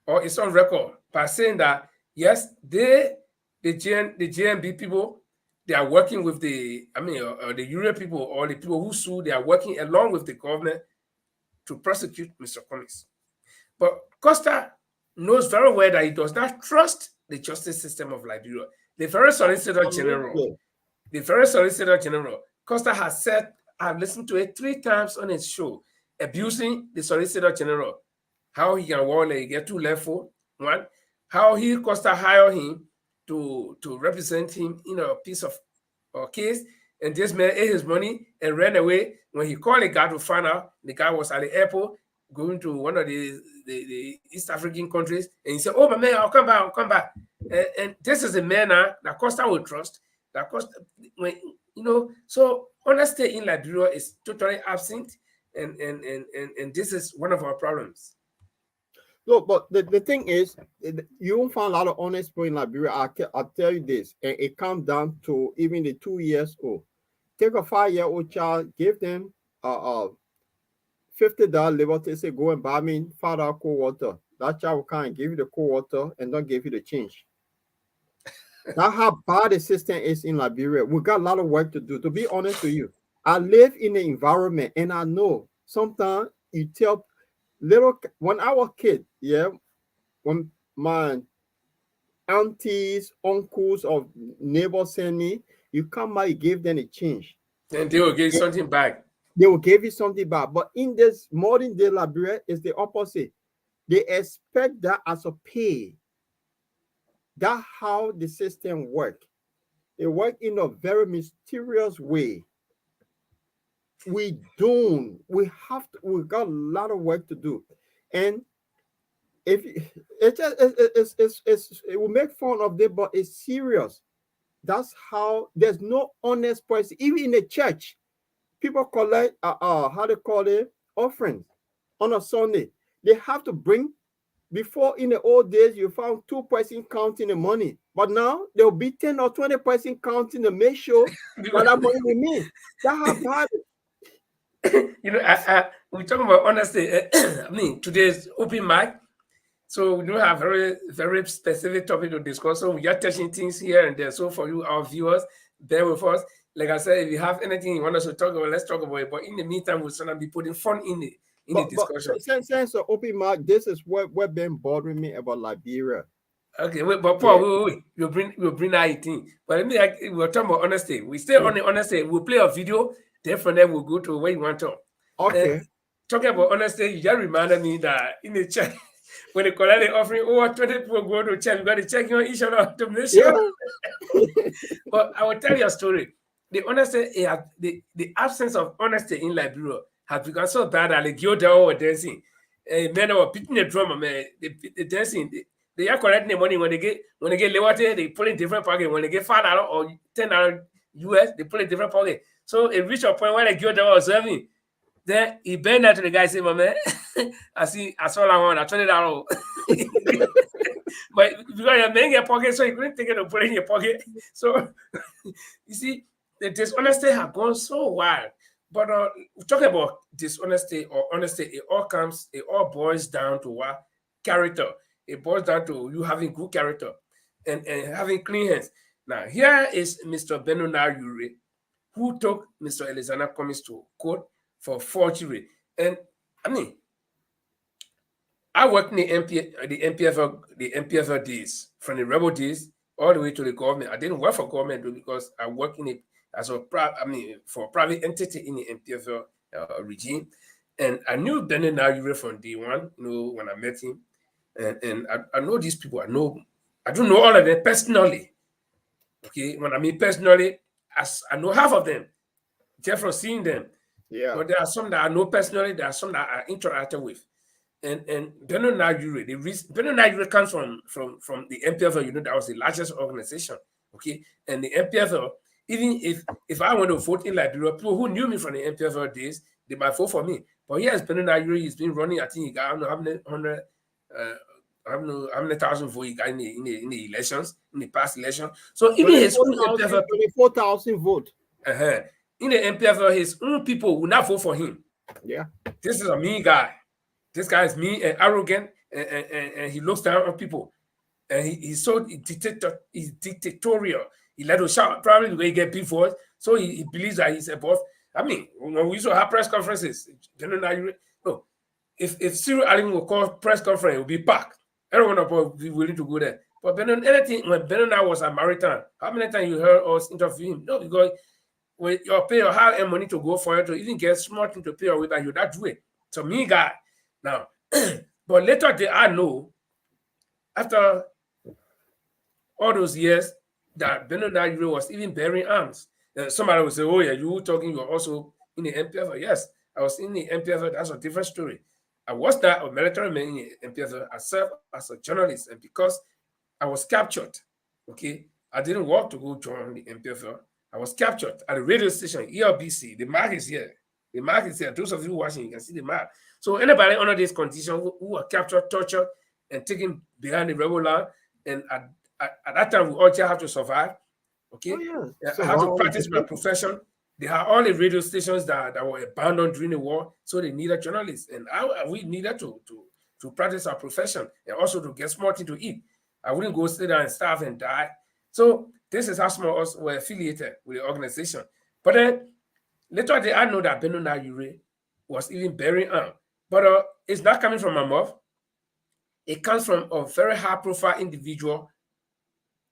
or is on record, by saying that yes, the GMB people, they are working with the Euro people or the people who sue, they are working along with the government to prosecute Mr. Cummings. But Costa knows very well that he does not trust the justice system of Liberia. The very Solicitor General, Absolutely. the very Solicitor General, Costa has said, I've listened to it 3 times on his show, abusing the Solicitor General, how he can warn and get too level. One, how he Costa hired him to represent him in a piece of case, and this man ate his money and ran away. When he called the guy to find out, the guy was at the airport going to one of the East African countries, and he said, "Oh my man, I'll come back, I'll come back." And this is a man that Costa will trust. That Costa, when so honesty in Liberia is totally absent, and this is one of our problems. Look, but the thing is, you won't find a lot of honest people in Liberia. I'll tell you this, and it comes down to even the 2 years old. Take a 5-year-old child, give them $50 liberty, say go and buy me $5 cold water. That child will come and give you the cold water and don't give you the change. That's how bad the system is in Liberia. We got a lot of work to do. To be honest with you, I live in the environment and I know sometimes you tell when I was a kid, yeah, when my aunties, uncles, or neighbors send me, you come by, you give them a change. And they will get something back. They will give you something back. But in this modern day Liberia, it's the opposite. They expect that as a pay. That's how the system works. It works in a very mysterious way. We don't. We have to. We got a lot of work to do, and if it just it will make fun of it, but it's serious. That's how there's no honest person. Even in the church, people collect how they call it offerings on a Sunday. They have to bring Before, in the old days, you found two person counting the money, but now there'll be 10 or 20 person counting to make sure that that money remain. That's how bad. We talk about honesty. I mean, today's open mic, so we don't have very specific topic to discuss. So we are touching things here and there. So for you, our viewers, bear with us. Like I said, if you have anything you want us to talk about, let's talk about it. But in the meantime, we'll sort of be putting fun in the But discussion. since the open mic, this is what been bothering me about Liberia. Okay, wait, but Yeah. Paul, wait. You'll bring that 18. But let me we're talking about honesty. We stay on the honesty. We'll play a video, then from there we'll go to where you want to. Okay. Talking about honesty, you just reminded me that in the chat, when they collect the offering, over 20 people go to church. You got to check on each other to make sure. Yeah. But I will tell you a story. The honesty, the absence of honesty in Liberia has become so bad that the girl down were dancing. Men were beating the drum, man. They dancing. They are collecting the money when they get Lewate, they pull in different pocket. When they get $5 or $10 US, they pull in different pocket. So it reached a point where the girl down was serving. Then he bent down to the guy and said, "My man, I saw that one, I turned it out." But because you're in your pocket, so you couldn't take it and put it in your pocket. So you see, the dishonesty has gone so wild. But talking about dishonesty or honesty, it all boils down to what? Character. It boils down to you having good character and having clean hands. Now, here is Mr. Benonar Ure, who took Mr. Alexander Cummings to court for forgery. And I mean, I worked in the MPFL days, from the rebel days all the way to the government. I didn't work for government because I worked in it as for a private entity in the MPFL regime. And I knew Bernard Ure from day one, when I met him. And I know these people. I don't know all of them personally. Okay, when I mean personally, I know half of them just from seeing them. Yeah. But there are some that I know personally. There are some that I interacted with. And Bernard Ure, Bernard Ure comes from the MPFL. That was the largest organization. Okay, and the MPFL, even if I want to vote in Liberia, people who knew me from the MPFL days, they might vote for me. But yes, Bernard Ure, he's been running. I think he got, I don't know how many hundred. I don't know how many thousand votes he got in the elections, in the past election. So even his own MPFL, 24,000 votes. In the MPFL, his own people will not vote for him. Yeah. This is a mean guy. This guy is mean and arrogant, and he looks down on people. And he's so dictatorial. He let us shout probably the way he get beef voice. So he believes that he's above. I mean, when we used to have press conferences, if Cyril Allen will call press conference, it will be packed. Everyone will be willing to go there. But when Bernard was a Maritime, how many times you heard us interview him? No, because when you pay your hard-earned money to go for it, to even get small thing to pay your way back, you not do it. So me, guy. Now, but later I know, after all those years, that Bernard Ure was even bearing arms. Somebody will say, "Oh yeah, you talking? You're also in the MPFL." Yes, I was in the MPFL. That's a different story. I was that a military man in the MPFL. I served as a journalist, and because I was captured, okay, I didn't want to go join the MPFL. I was captured at the radio station, ELBC. The mark is here. The mark is here. Those of you watching, you can see the mark. So anybody under this condition who are captured, tortured, and taken behind the rebel line, and at that time, we all just have to survive. Okay, I have to practice my profession. They had all the radio stations that were abandoned during the war, so they needed journalists, and we needed to practice our profession and also to get small thing to eat. I wouldn't go sit down and starve and die. So this is how small us were affiliated with the organization. But then later I know that Bernard Ure was even bearing arm, but it's not coming from my mouth. It comes from a very high-profile individual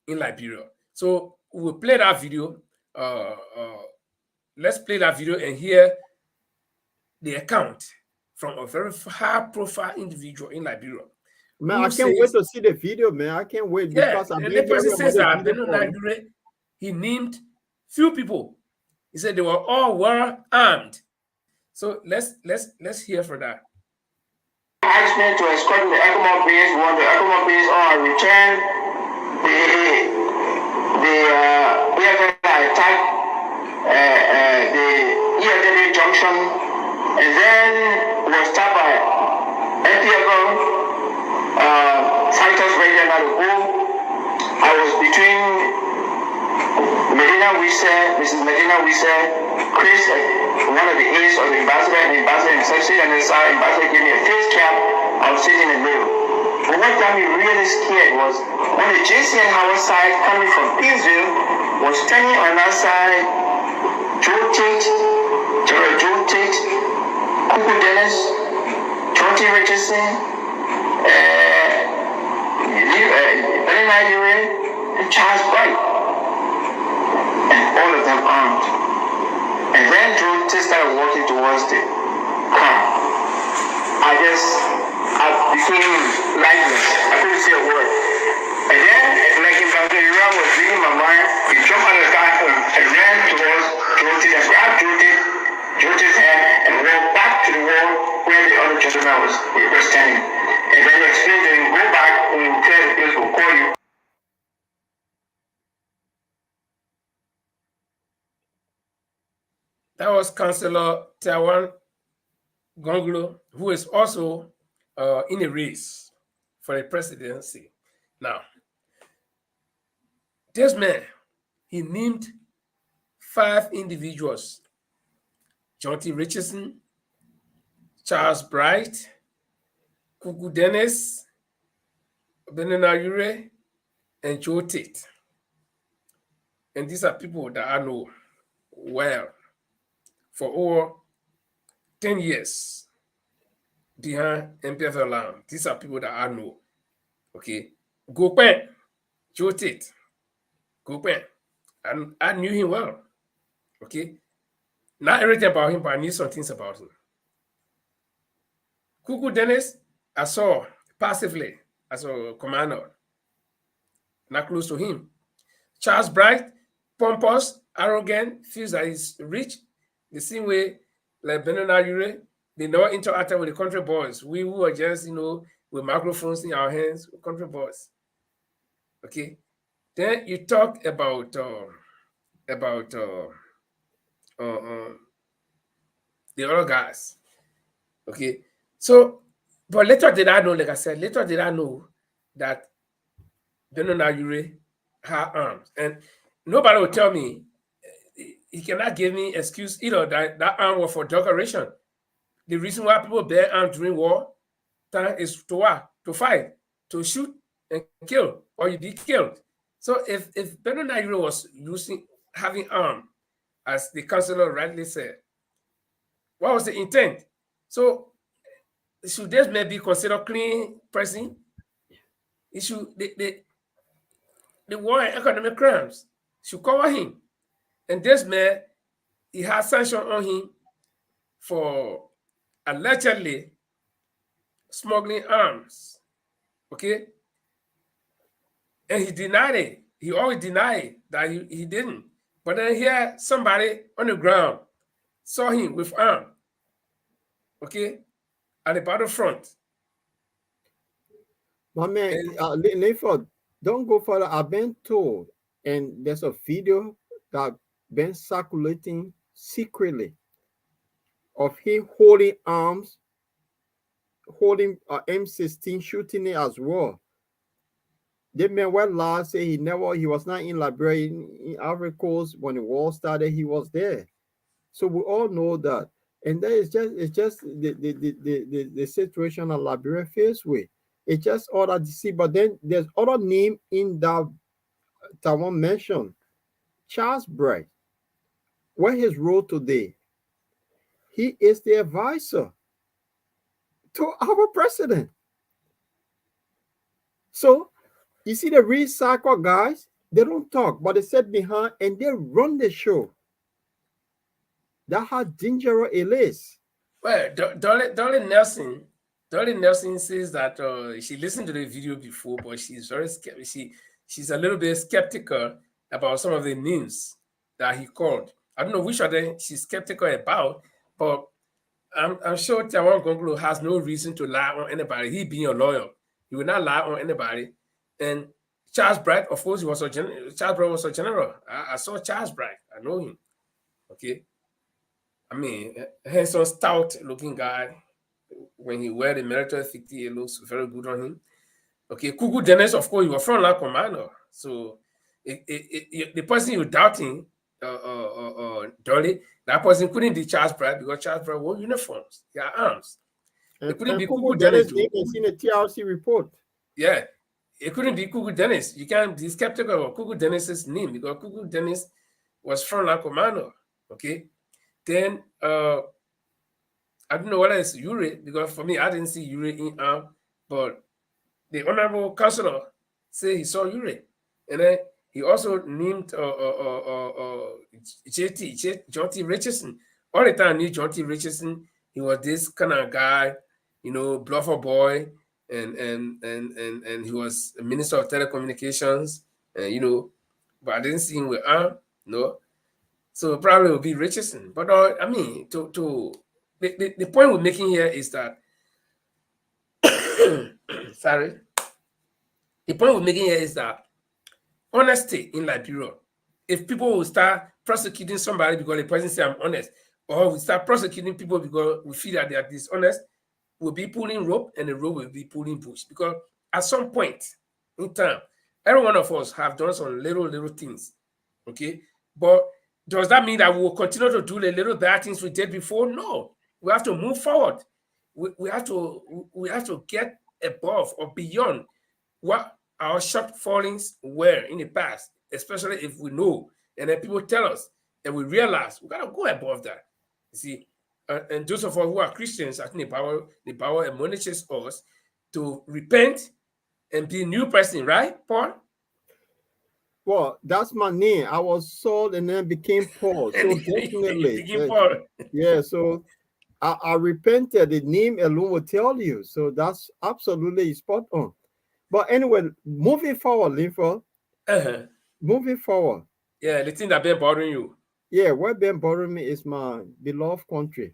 in Liberia. So we'll play that video. Let's play that video and hear the account from a very high-profile individual in Liberia. Man, I can't wait to see the video, man. I can't wait because and the person says that Bernard Ure, he named few people. He said they were all well armed. So let's hear for that. Asked me to escort the ECOMOG base. When the ECOMOG base are returned, the EFL attacked the EFW junction, and then was stopped by MPFL. fighters ready now to go. I was between Medina Wise, Mrs. Medina Wise, Chris, one of the aides of the ambassador, and the ambassador himself said, and the ambassador gave me a face cap. I was sitting in the middle. But what got me really scared was when the JCN Howard side coming from Pearsville was turning on that side, Joe Tate, Kuku Dennis, Tony Richardson, Benny Nigeria, and Charles Bright, and all of them armed. And then Joe Tate started walking towards the car. I became lifeless. I couldn't say a word. And then, like if Dr. Iran was reading my mind, he jumped out of the car and ran towards Joe Tate and grabbed Joe Tate's hand and walked back to the wall where the other gentleman was standing. And then he explained to him, go back when you clear the place, we'll call you. That was Councillor Tawan Gonglo, who is also in a race for the presidency. Now, this man, he named 5 individuals: Jonty Richardson, Charles Bright, Kuku Dennis, Benena Ure, and Joe Tate. And these are people that I know well for over 10 years behind MPFL Land. These are people that I know. Okay. Gokpen, Joe Tate, Gokpen. And I knew him well. Okay. Not everything about him, but I knew some things about him. Kuku Dennis, I saw passively as a commander, not close to him. Charles Bright, pompous, arrogant, feels that he's rich, the same way like Benona Ure, they never interacted with the country boys. We who are just, with microphones in our hands, country boys. Okay. Then you talk about the other guys. Okay. So, but later did I know, like I said, later did I know that Benona Ure had arms. And nobody will tell me, he cannot give me excuse either that arm was for decoration. The reason why people bear arms during war time is to what? To fight, to shoot and kill, or you be killed. So if Benona Ure was having arm, as the councillor rightly said, what was the intent? So should this man be considered clean person? It should the war and economic crimes should cover him. And this man, he has sanction on him for allegedly smuggling arms. Okay? And he denied it. He always denied that he didn't. But then here, somebody on the ground saw him with arm. Okay? At the battlefront. My man, Layford, don't go further. I've been told, and there's a video that been circulating secretly of him holding arms, holding M16, shooting it as well. The man went last say he was not in Liberia, in Ivory Coast when the war started. He was there, so we all know that. And that is just the situation that Liberia faced with. It's just all that you see. But then there's other name in that Tawan mentioned, Charles Bright. What his role today? He is the advisor to our president. So you see the recycle guys, they don't talk, but they sit behind and they run the show. That's how dangerous it is. Well, Dolly Nelson says that she listened to the video before, but she's very she's a little bit skeptical about some of the names that he called. I don't know which of them she's skeptical about, but I'm sure Tawan Gonglo has no reason to lie on anybody. He being a lawyer, he will not lie on anybody. And Charles Bright, of course, Charles Bright was a general. I saw Charles Bright. I know him. Okay. I mean, handsome, stout-looking guy. When he wear the military 50, it looks very good on him. Okay, Kuku Dennis, of course, you were frontline commander. So the person you're doubting, Dolly, that person couldn't be Charles Pratt because Charles Pratt wore uniforms, yeah, arms. It couldn't And be Kuku Kuku Dennis, Dennis though. name is in the TRC report. Yeah, it couldn't be Kuku Dennis. You can't be skeptical of Kuku Dennis's name because Kuku Dennis was frontline commander. Okay, then I don't know whether it's Yuri because for me I didn't see Yuri in arm, but the honorable councillor say he saw Yuri, and then he also named John T. Richardson. All the time I knew John T. Richardson. He was this kind of guy, bluffer boy, and he was a minister of telecommunications, but I didn't see him with arm, no. So probably it would be Richardson. But I mean, the point we're making here is that sorry. The point we're making here is that honesty in Liberia, if people will start prosecuting somebody because the person say I'm honest, or we start prosecuting people because we feel that they are dishonest, we'll be pulling rope and the rope will be pulling bush. Because at some point in time, every one of us have done some little things. Okay. But does that mean that we will continue to do the little bad things we did before? No. We have to move forward. We have to get above or beyond what our shortfallings were in the past, especially if we know and then people tell us and we realize we gotta go above that. You see, and those of us who are Christians, I think the Bible admonishes us to repent and be a new person, right, Paul? Well, that's my name. I was Saul and then became Paul. So And definitely, begin Paul. yeah. So I repented. The name alone will tell you. So that's absolutely spot on. But anyway, moving forward, Linford, Uh-huh. moving forward. Yeah, the thing that been bothering you. Yeah, what been bothering me is my beloved country.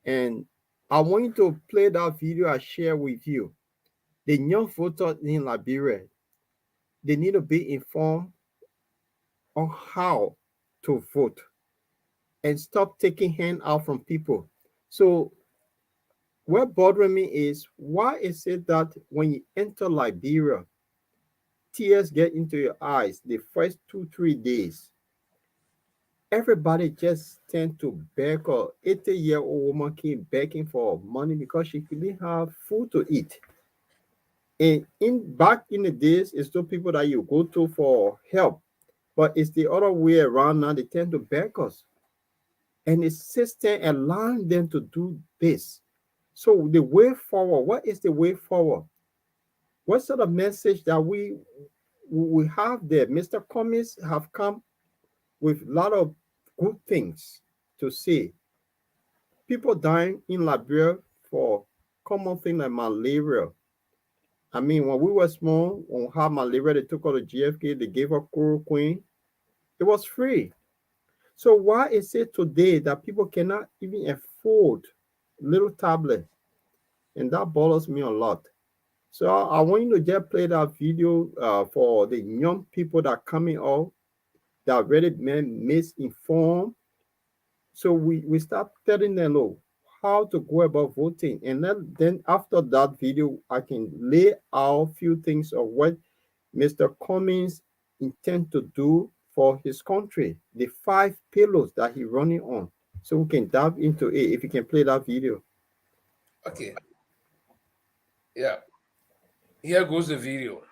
And I want you to play that video I share with you. The young voters in Liberia, they need to be informed on how to vote and stop taking hand out from people. So what bothering me is why is it that when you enter Liberia, tears get into your eyes the first 2-3 days? Everybody just tend to beg. A 80-year-old woman came begging for money because she couldn't have food to eat. And back in the days, it's those people that you go to for help, but it's the other way around now. They tend to beg us, and the system allowing them to do this. So the way forward, what is the way forward? What sort of message that we have there? Mr. Cummings have come with a lot of good things to say. People dying in Liberia for common thing like malaria. I mean, when we were small, when we had malaria, they took out the GFK, they gave us chloroquine. It was free. So why is it today that people cannot even afford little tablet? And that bothers me a lot. So I want you to just play that video for the young people that are coming out that really misinformed. So we start telling them, look, how to go about voting. And then after that video, I can lay out a few things of what Mr. Cummings intend to do for his country, the 5 pillars that he's running on. So we can dive into it if you can play that video. Okay. Yeah. Here goes the video.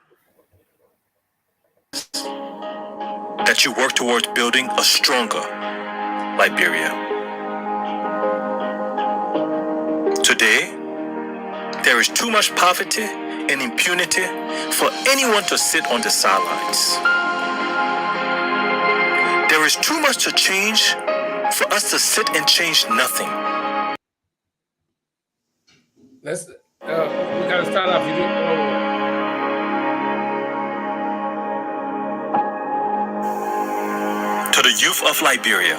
That you work towards building a stronger Liberia. Today, there is too much poverty and impunity for anyone to sit on the sidelines. There is too much to change for us to sit and change nothing. We gotta start our video. To the youth of Liberia,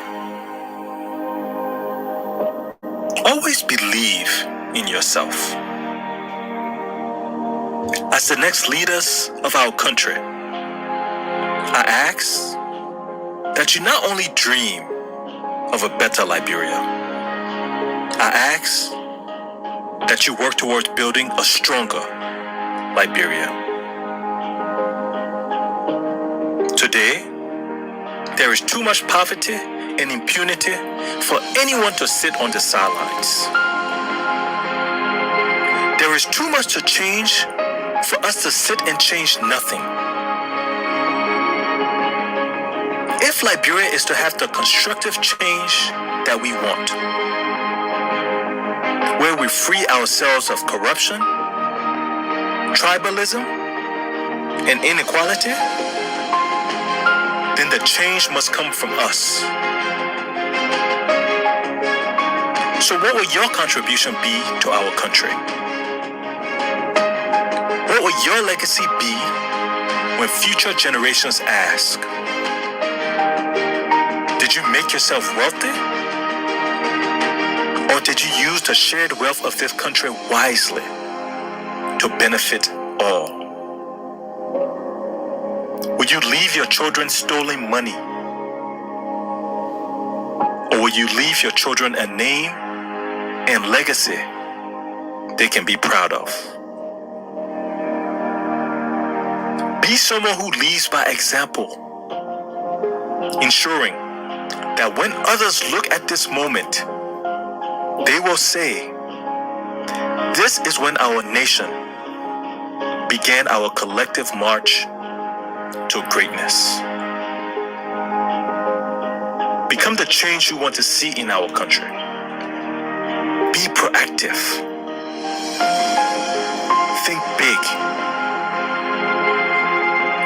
always believe in yourself. As the next leaders of our country, I ask that you not only dream of a better Liberia, I ask that you work towards building a stronger Liberia. Today, there is too much poverty and impunity for anyone to sit on the sidelines. There is too much to change for us to sit and change nothing. If Liberia is to have the constructive change that we want, where we free ourselves of corruption, tribalism, and inequality, then the change must come from us. So what will your contribution be to our country? What will your legacy be when future generations ask, did you make yourself wealthy? Or did you use the shared wealth of this country wisely to benefit all? Will you leave your children stolen money? Or will you leave your children a name and legacy they can be proud of? Be someone who leads by example, ensuring that when others look at this moment, they will say, this is when our nation began our collective march to greatness. Become the change you want to see in our country. Be proactive. Think big.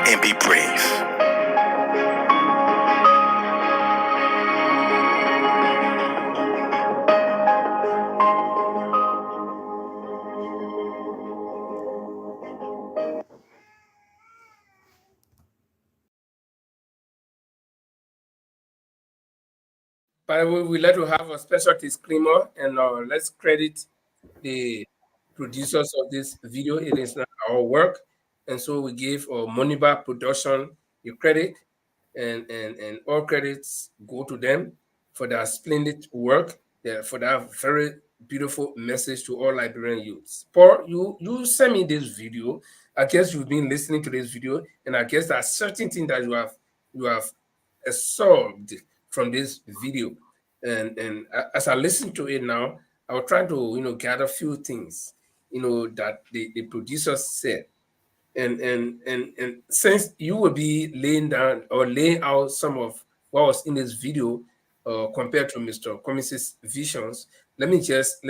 And be brave. By the way, we like to have a special disclaimer, and let's credit the producers of this video. It is not our work, and so we give Moniba Production the credit, and all credits go to them for their splendid work, for that very beautiful message to all Liberian youths. Paul, you sent me this video. I guess you've been listening to this video, and I guess there are certain things that you have absorbed from this video, and as I listen to it now, I was trying to gather a few things that the producers said, and since you will be laying down or laying out some of what was in this video compared to Mr. Commis's visions, let me just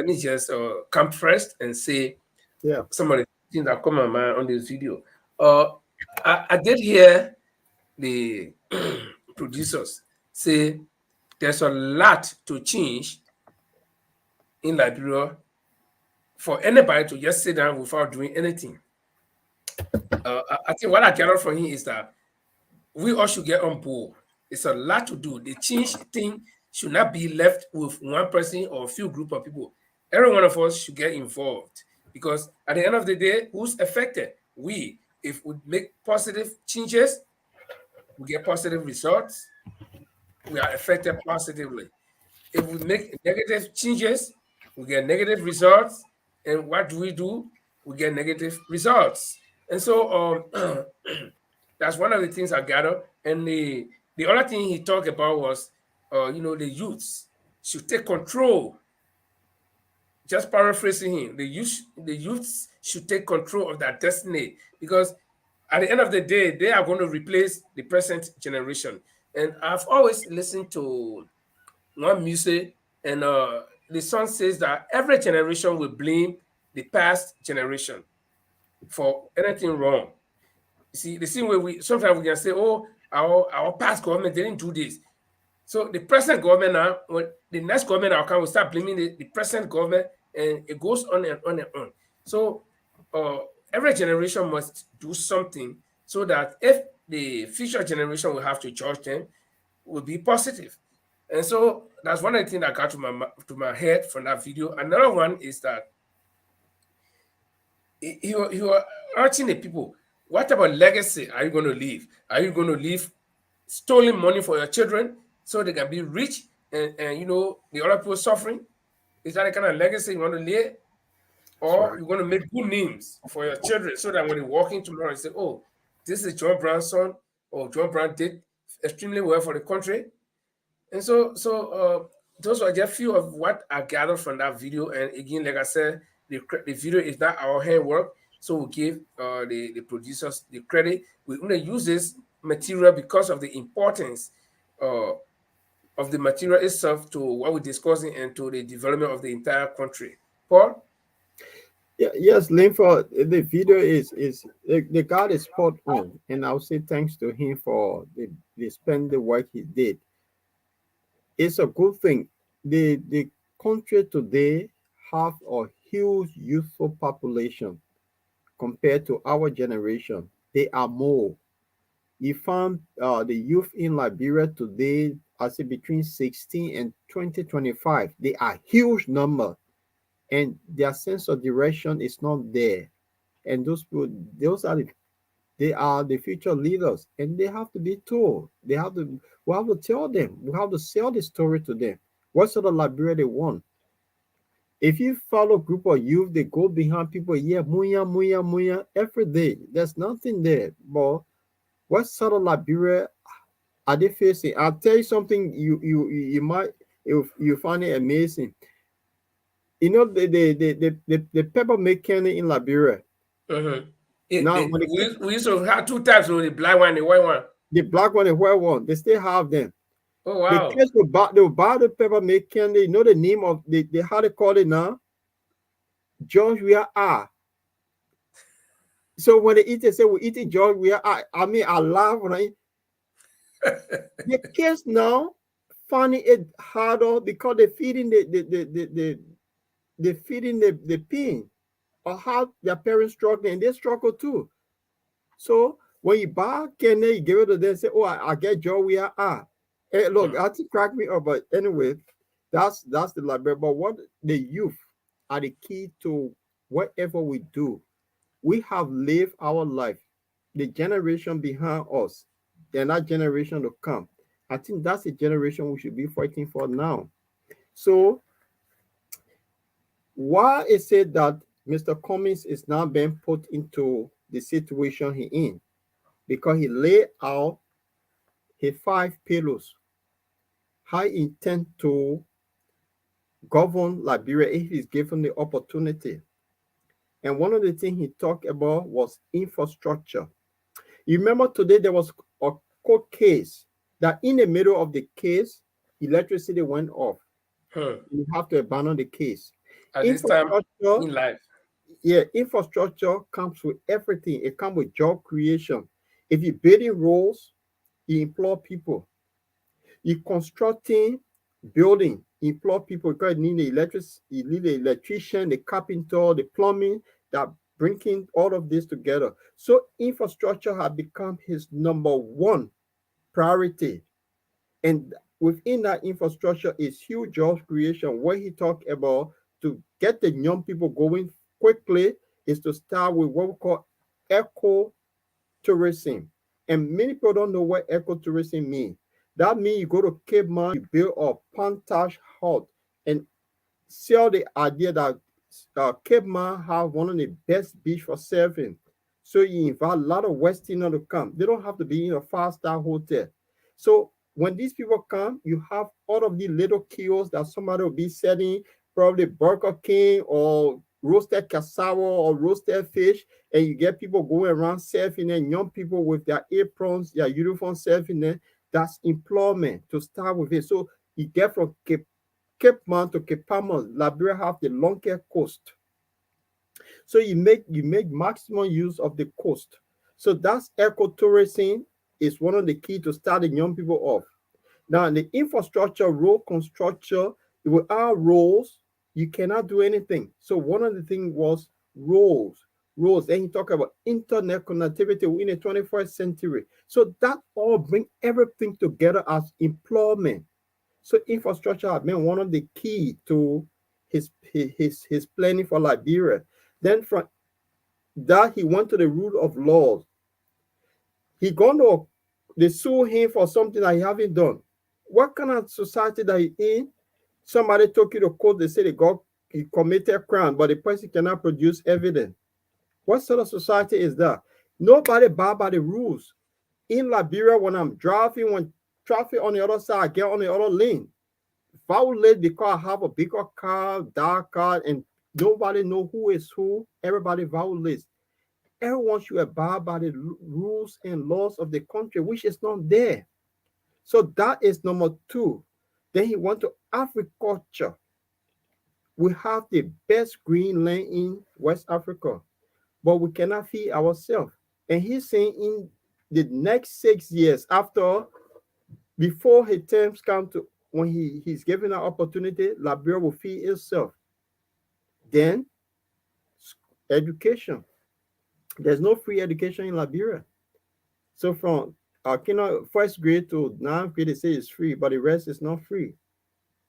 come first and say some of the things that come to my mind on this video. I did hear the producers say there's a lot to change in Liberia for anybody to just sit down without doing anything. I think what I gather from him is that we all should get on board. It's a lot to do. The change thing should not be left with one person or a few group of people. Every one of us should get involved, because at the end of the day, who's affected? We. If we make positive changes, we get positive results. We are affected positively. If we make negative changes, we get negative results. And what do? We get negative results. And so that's one of the things I gathered. And the other thing he talked about was, the youths should take control. Just paraphrasing him, the youths should take control of their destiny, because at the end of the day, they are going to replace the present generation. And I've always listened to one music, and the song says that every generation will blame the past generation for anything wrong. You see, the same way we sometimes we can say, oh, our past government didn't do this. So the present government now, when the next government will come, will start blaming the present government, and it goes on and on and on. So every generation must do something so that if the future generation will have to judge them, will be positive. And so that's one of the things that got to my head from that video. Another one is that you are urging the people, what about legacy are you going to leave? Are you going to leave stolen money for your children so they can be rich and the other people suffering? Is that the kind of legacy you want to leave? That's Or right. you're going to make good names for your children so that when they walk in tomorrow and say, oh, this is John Brown's son, or John Brown did extremely well for the country. And those are just few of what I gathered from that video. And again, like I said, the video is not our handwork. So we give the producers the credit. We're going to use this material because of the importance uh, of the material itself to what we're discussing and to the development of the entire country. Paul? Yeah, yes, Linford, the video is the God is spot on, and I'll say thanks to him for the spend the work he did. It's a good thing. The country today have a huge youthful population compared to our generation. They are more. You found the youth in Liberia today, I say between 16 and 2025. They are huge number, and their sense of direction is not there. And those people, they are the future leaders, and they have to be told. We have to tell them. We have to sell the story to them. What sort of Liberia they want? If you follow a group of youth, they go behind people, yeah, muya, muya, muya, every day. There's nothing there. But what sort of Liberia are they facing? I'll tell you something you might you find it amazing. You know the pepper candy in Liberia. Mm-hmm. Now when We used to have two types of the black one and the white one. the black one and white one, they still have them. Oh, The wow. kids will buy the pepper candy. You know the name of the how they call it now? George we are. So when they eat, they say we eating George we are. I mean, I laugh when I the kids now finding it harder because they're feeding they feeding the pain or how their parents struggling and they struggle too. So when you buy candy, you give it to them, say, oh, I get Joe we are. Hey, look, that crack me up. But anyway, that's the library. But what the youth are the key to whatever we do. We have lived our life. The generation behind us, and that generation to come. I think that's the generation we should be fighting for now. So why is it that Mr. Cummings is now being put into the situation he in? Because he laid out his 5 pillars, how he intend to govern Liberia if he's given the opportunity. And one of the things he talked about was infrastructure. You remember today there was a court case that in the middle of the case, electricity went off. You have to abandon the case. At this time Infrastructure, in life. yeah, infrastructure comes with everything. It comes with job creation. If you're building roads, you employ people. You're constructing building, you employ people because you need the electrician, the carpenter, the plumbing, that bringing all of this together. So infrastructure has become his number one priority. And within that infrastructure is huge job creation. What he talked about to get the young people going quickly is to start with what we call eco tourism. And many people don't know what ecotourism means. That means you go to Cape Man, you build a Pantage hut and sell the idea that Cape Man have one of the best beach for surfing. So you invite a lot of Westerners to come. They don't have to be in a five-star hotel. So when these people come, you have all of these little kiosks that somebody will be selling, probably Burger King or roasted cassava or roasted fish, and you get people going around surfing and young people with their aprons, their uniform surfing there. That's employment to start with it. So you get from Cape Man to Cape Palmas, Liberia have the longest coast. So you make maximum use of the coast. So that's ecotourism is one of the key to starting young people off. Now in the infrastructure, road construction, without roads, you cannot do anything. So one of the things was roads. Roads. And he talked about internet connectivity in the 21st century. So that all bring everything together as employment. So infrastructure has been one of the key to his planning for Liberia. Then from that he went to the rule of laws. He gone to they sue him for something that he haven't done. What kind of society that he in? Somebody took you to court, they say they got he committed a crime, but the person cannot produce evidence. What sort of society is that? Nobody bow by the rules. In Liberia, when I'm driving, when traffic on the other side, I get on the other lane. Violate because I have a bigger car, dark car, and nobody know who is who. Everybody violates. Everyone should abide by the rules and laws of the country, which is not there. So that is number two. Then he went to agriculture. We have the best green land in West Africa, but we cannot feed ourselves. And he's saying in the next 6 years after, before his terms come to, when he's given an opportunity, Liberia will feed itself. Then education. There's no free education in Liberia. So from first grade to ninth grade, they say it's free, but the rest is not free.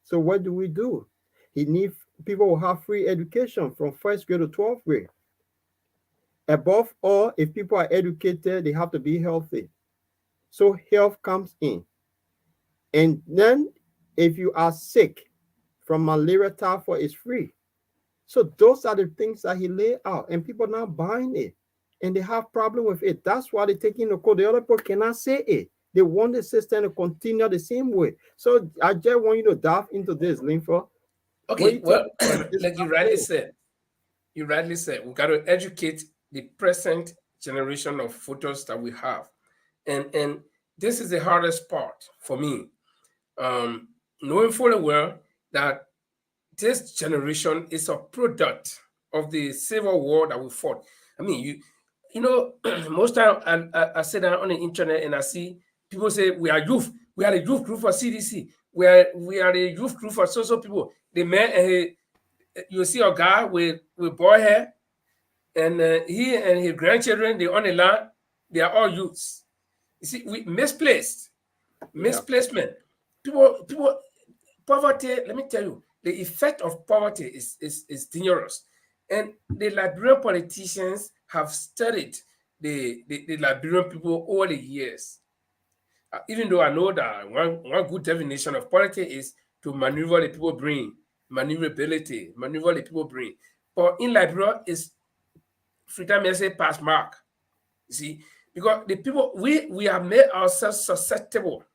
So what do we do? He needs people will have free education from first grade to 12th grade. Above all, if people are educated, they have to be healthy. So health comes in. And then if you are sick from malaria, typhoid, it's free. So those are the things that he laid out, and people are not buying it. And they have problem with it. That's why they're taking the code. The other people cannot say it. They want the system to continue the same way. So I just want you to dive into this, Linford. Okay, well, like you rightly said, we've got to educate the present generation of voters that we have. And this is the hardest part for me. Knowing fully well that this generation is a product of the civil war that we fought. I mean, you know, most time I sit down on the internet and I see people say we are youth. We are the youth group for CDC. We are the youth group for social people. The man, you see a guy with boy hair, and he and his grandchildren, they on the land, they are all youths. You see, we misplacement. People, poverty. Let me tell you, the effect of poverty is dangerous, and the Liberian politicians have studied the Liberian people over the years. Even though I know that one good definition of politics is to maneuver the people brain, maneuverability, maneuver the people brain. But in Liberia, is freedom may say pass mark. You see, because the people we have made ourselves susceptible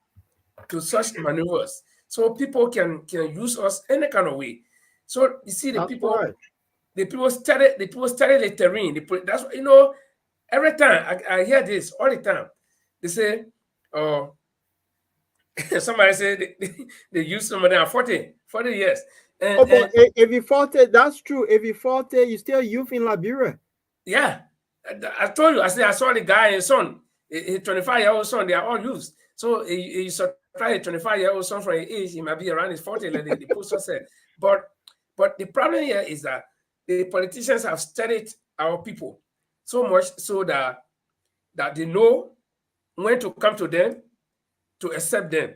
to such maneuvers, so people can use us any kind of way. So you see, the people study the terrain. That's what, you know. Every time I hear this all the time, they say, somebody say they use some of them 40 years. But if you 40, that's true. If you 40, you still youth in Liberia. Yeah, I told you. I said I saw the guy and his son, his 25-year-old son. They are all youths. So he try a 25-year-old son from his age, he might be around his 40, like the poster said. But the problem here is that the politicians have studied our people so much so that they know when to come to them to accept them.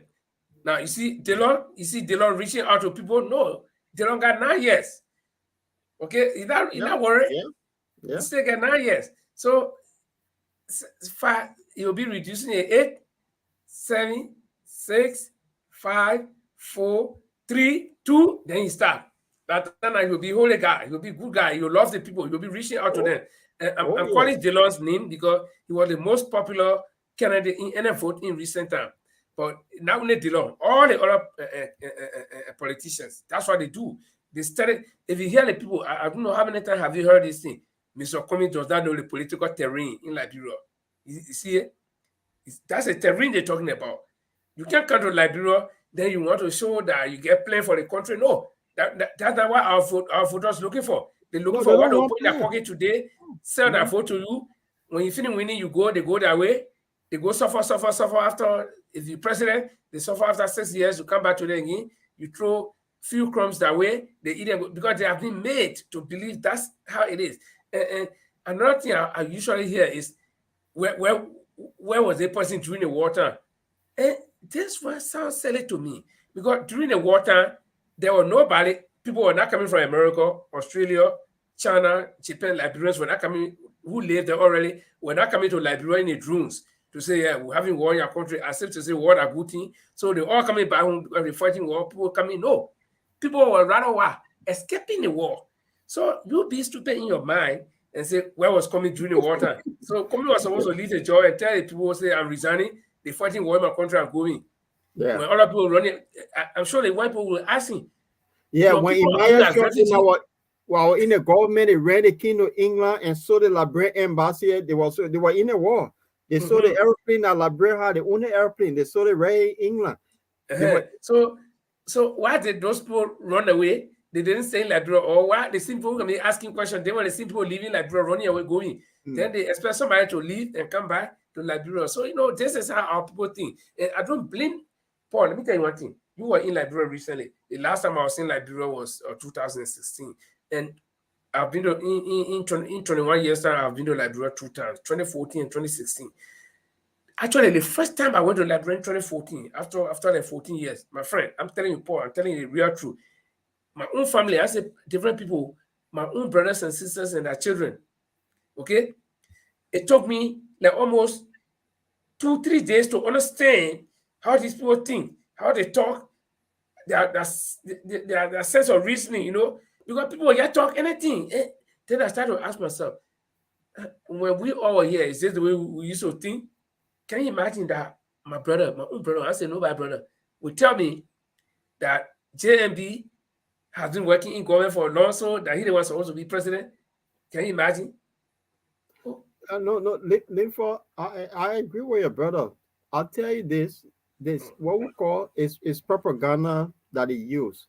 Now you see Delon reaching out to people. No, Delon got 9 years. Okay, is that worried? Yeah. Still got 9 years. So 5, you'll be reducing it 8, 7, 6, 5, 4, 3, 2. Then you start. That time you'll be holy guy. You'll be good guy. You'll love the people. You'll be reaching out to them. I'm calling Delon's name because he was the most popular candidate in any vote in recent time. But not only Delon, all the other politicians, that's what they do. They started. If you hear the people, I don't know how many times have you heard this thing. Mr. Comey does not know the political terrain in Liberia. You see it? That's a terrain they're talking about. You can't come to Liberia, then you want to show that you get planned for the country. No, that's not what our voters looking for. They're looking for what they'll put in their pocket today, sell that vote to you. When you finish winning, they go that way. They go suffer after, if you're president, they suffer after 6 years, you come back to them again, you throw few crumbs that way, they eat them because they have been made to believe that's how it is. And another thing I usually hear is, where was the person during the wartime? And this one sounds silly to me because during the wartime, there were nobody, people were not coming from America, Australia, China, Japan, Liberians were not coming, who lived there already, were not coming to Liberia in the drones to say, yeah, we haven't won your country, as if to say war a good thing. So they all coming back when they're fighting war, people coming. No, people were rather escaping the war. So you be stupid in your mind and say, where was Comey during the wartime? So Comey was supposed to lead the job and tell the people, say, I'm resigning, the fighting war in my country, I'm going. Yeah. When other people running, I'm sure the white people will ask him. Yeah, Your when people are coming Imaya as showed in refugees. in the government, they ran the king to England and saw the Liberia embassy. They were in a war. They saw the airplane that Liberia had, the only airplane. They saw the right in England. They were, So why did those people run away? They didn't stay in Liberia, or why the same people can be asking questions? They were the same people leaving Liberia, running away, going. Then they expect somebody to leave and come back to Liberia. So this is how our people think. And I don't blame Paul. Let me tell you one thing. You were in Liberia recently. The last time I was in Liberia was 2016, and I've been to in 21 years time. I've been to Liberia 2 times, 2014 and 2016. Actually, the first time I went to Liberia in 2014, after like 14 years, my friend, I'm telling you, Paul, I'm telling you the real truth. My own family, I say different people, my own brothers and sisters and their children. Okay, it took me like almost 2-3 days to understand how these people think, how they talk, their sense of reasoning. Because people here talk anything. Then I started to ask myself, when we all were here, is this the way we used to think? Can you imagine that my own brother, I say no, my brother, would tell me that JMB has been working in government for long, so that he was supposed to be president? Can you imagine? no, Linford, I agree with your brother. I'll tell you this what we call is propaganda that he used.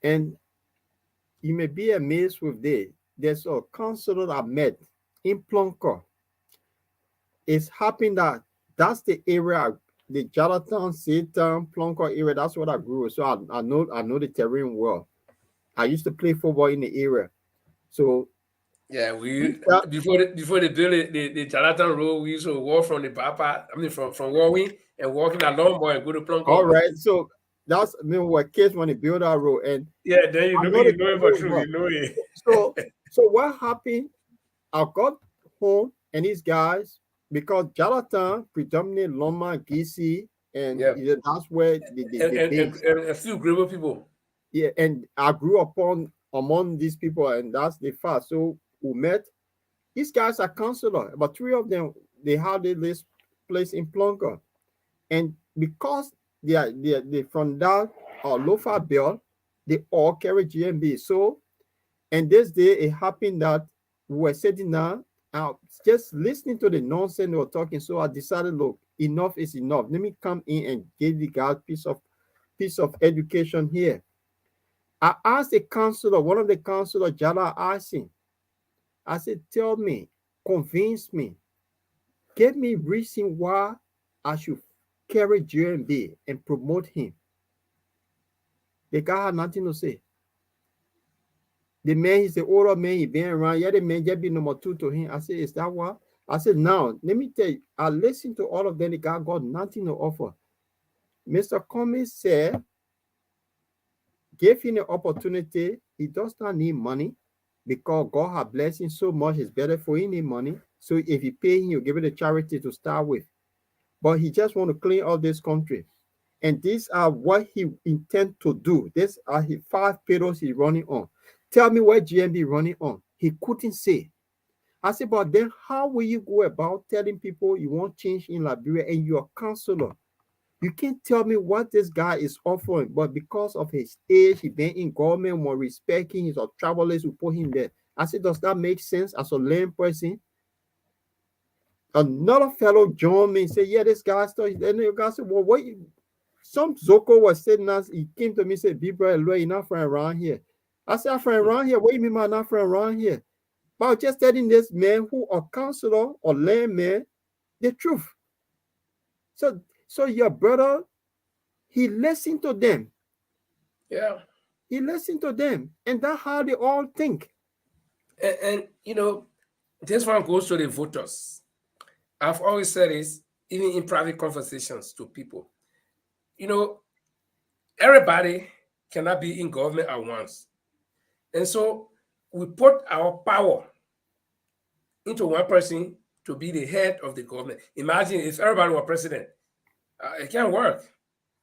And you may be amazed with this. There's a councilor I met in Plonko. It's happened that that's the area, the Jonathan, Satan, Plonko area. That's what I grew. So I know the terrain well. I used to play football in the area. So yeah, before they built the Jonathan Road, we used to walk from the Papa, from Warwing and walking along boy and go to all Plunko. right. So that's we were kids when they built our road. And Yeah, then I know the it for terrain true, well. you know it. So what happened? I got home and these guys, because Jonathan predominantly Loma, Gisi, and Yeah. that's where the base. And a few Grable people. Yeah, and I grew up among these people, and that's the fact. So we met. These guys are counselor, but 3 of them they had this place in Plonka, and because they from that Lofa Bill, they all carry GMB. So, and this day it happened that we were sitting down, just listening to the nonsense they were talking. So I decided, look, enough is enough. Let me come in and give the guy piece of education here. I asked the counselor, one of the counselors, Jala, asked him, I said, tell me, convince me, give me reason why I should carry JMB and promote him. The guy had nothing to say. The man, he's the older man, he been around. Yeah, the man just be number 2 to him. I said, is that what? I said, now, let me tell you, I listened to all of them. The guy got nothing to offer. Mr. Cummings said, give him the opportunity. He does not need money because God has blessed him so much. It's better for him need money. So if you pay him, you give it a charity to start with. But he just want to clean up this country. And these are what he intend to do. These are his 5 pillars he's running on. Tell me what GMB running on. He couldn't say. I said, but then how will you go about telling people you want change in Liberia and you're a counselor? You can't tell me what this guy is offering, but because of his age, he been in government, more respecting his travelers who put him there. I said, does that make sense as a lame person? Another fellow joined me and said, yeah, this guy started. And the guy said, well, what? Some Zoko was sitting us, he came to me and said, be brother, you're not from around here. I said, I'm from around here. What do you mean by not from around here? But I was just telling this man who a counselor or layman the truth. So your brother, he listened to them. Yeah. He listened to them. And that's how they all think. And this one goes to the voters. I've always said this, even in private conversations to people. Everybody cannot be in government at once. And so we put our power into one person to be the head of the government. Imagine if everybody were president. It can't work.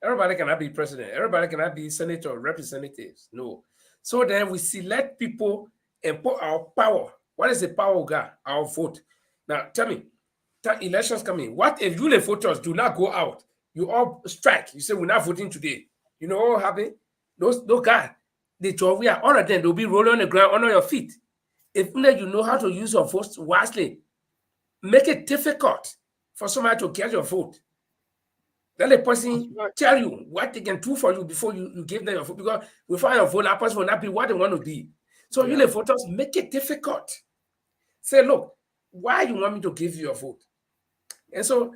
Everybody cannot be president. Everybody cannot be senator or representatives. No. So then we select people and put our power. What is the power we got? Our vote. Now tell me, elections coming. What if you the voters do not go out? You all strike. You say we're not voting today. You know what will happen? Those guys, the Jovia, all of them, they'll be rolling on the ground under your feet. If only you know how to use your votes wisely, make it difficult for somebody to get your vote. Let the person tell you what they can do for you before you give them your vote. Because without your vote, that person will not be what they want to be. So you the voters, make it difficult. Say, look, why you want me to give you your vote? And so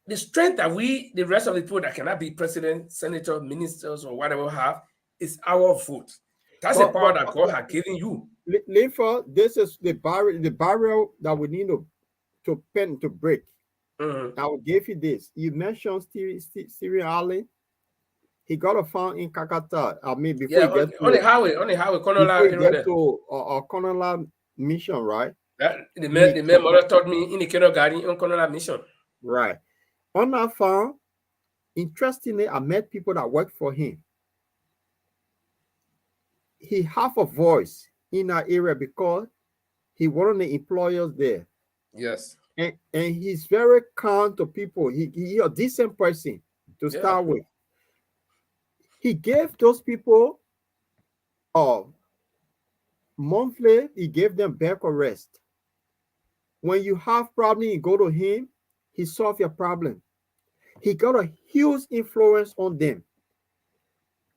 the strength that we, the rest of the people that cannot be president, senator, ministers, or whatever have, is our vote. That's the power that God has given you. Lefa, this is the barrier that we need to break. I will give you this. You mentioned Stephen Allen. He got a farm in Kakata. I mean, before you get on the highway, Konola mission, right? The man mother taught me in the kindergarten on Konola mission. Right. On that farm, interestingly, I met people that worked for him. He have a voice in that area because he one of the employers there. Yes. And he's very kind to people. He a decent person to start with. He gave those people monthly, he gave them back arrest. When you have problem, you go to him, he solve your problem. He got a huge influence on them.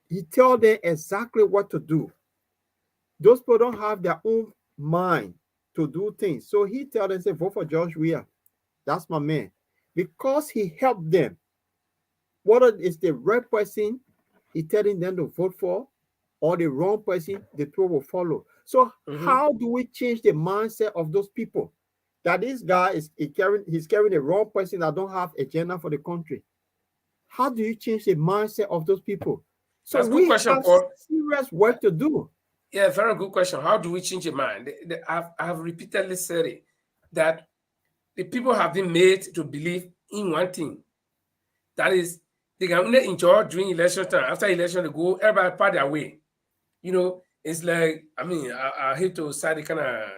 He tell them exactly what to do. Those people don't have their own mind to do things. So he tell them, say, vote for George Weah. That's my man. Because he helped them. Whether it's the right person he telling them to vote for or the wrong person, the people will follow. So how do we change the mindset of those people? That this guy he's carrying the wrong person that don't have agenda for the country. How do you change the mindset of those people? So that's a good question, Paul. Serious work to do. Yeah, very good question. How do we change your mind? I have repeatedly said it, that the people have been made to believe in one thing. That is, they can only enjoy during election time. After election, they go, everybody part their way. You know, it's like, I mean, I hate to cite the kind of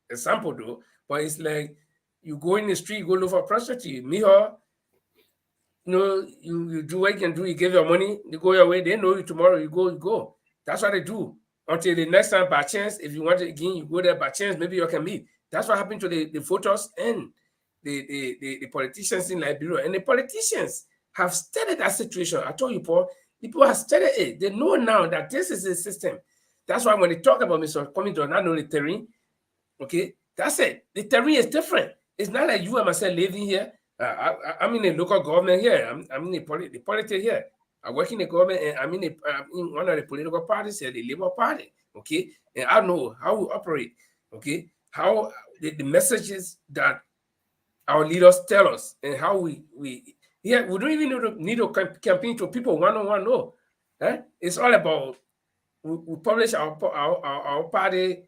example though, but it's like you go in the street, you go look for a prostitute, meet her, you know, you do what you can do, you give your money, you go your way, they know you tomorrow, you go. That's what they do. Until the next time, by chance, if you want it again, you go there by chance, maybe you can meet. That's what happened to the voters and the politicians in Liberia. And the politicians have studied that situation. I told you, Paul, people have studied it. They know now that this is the system. That's why when they talk about Mr. Coming to not know the terrain, okay, that's it. The terrain is different. It's not like you and myself living here. I'm in the local government here. I'm in the politics here. I work in the government, and I'm in one of the political parties here, the Labour Party. Okay, and I know how we operate. Okay, how the messages that our leaders tell us, and how we don't even need to campaign to people one-on-one. No, it's all about we publish our party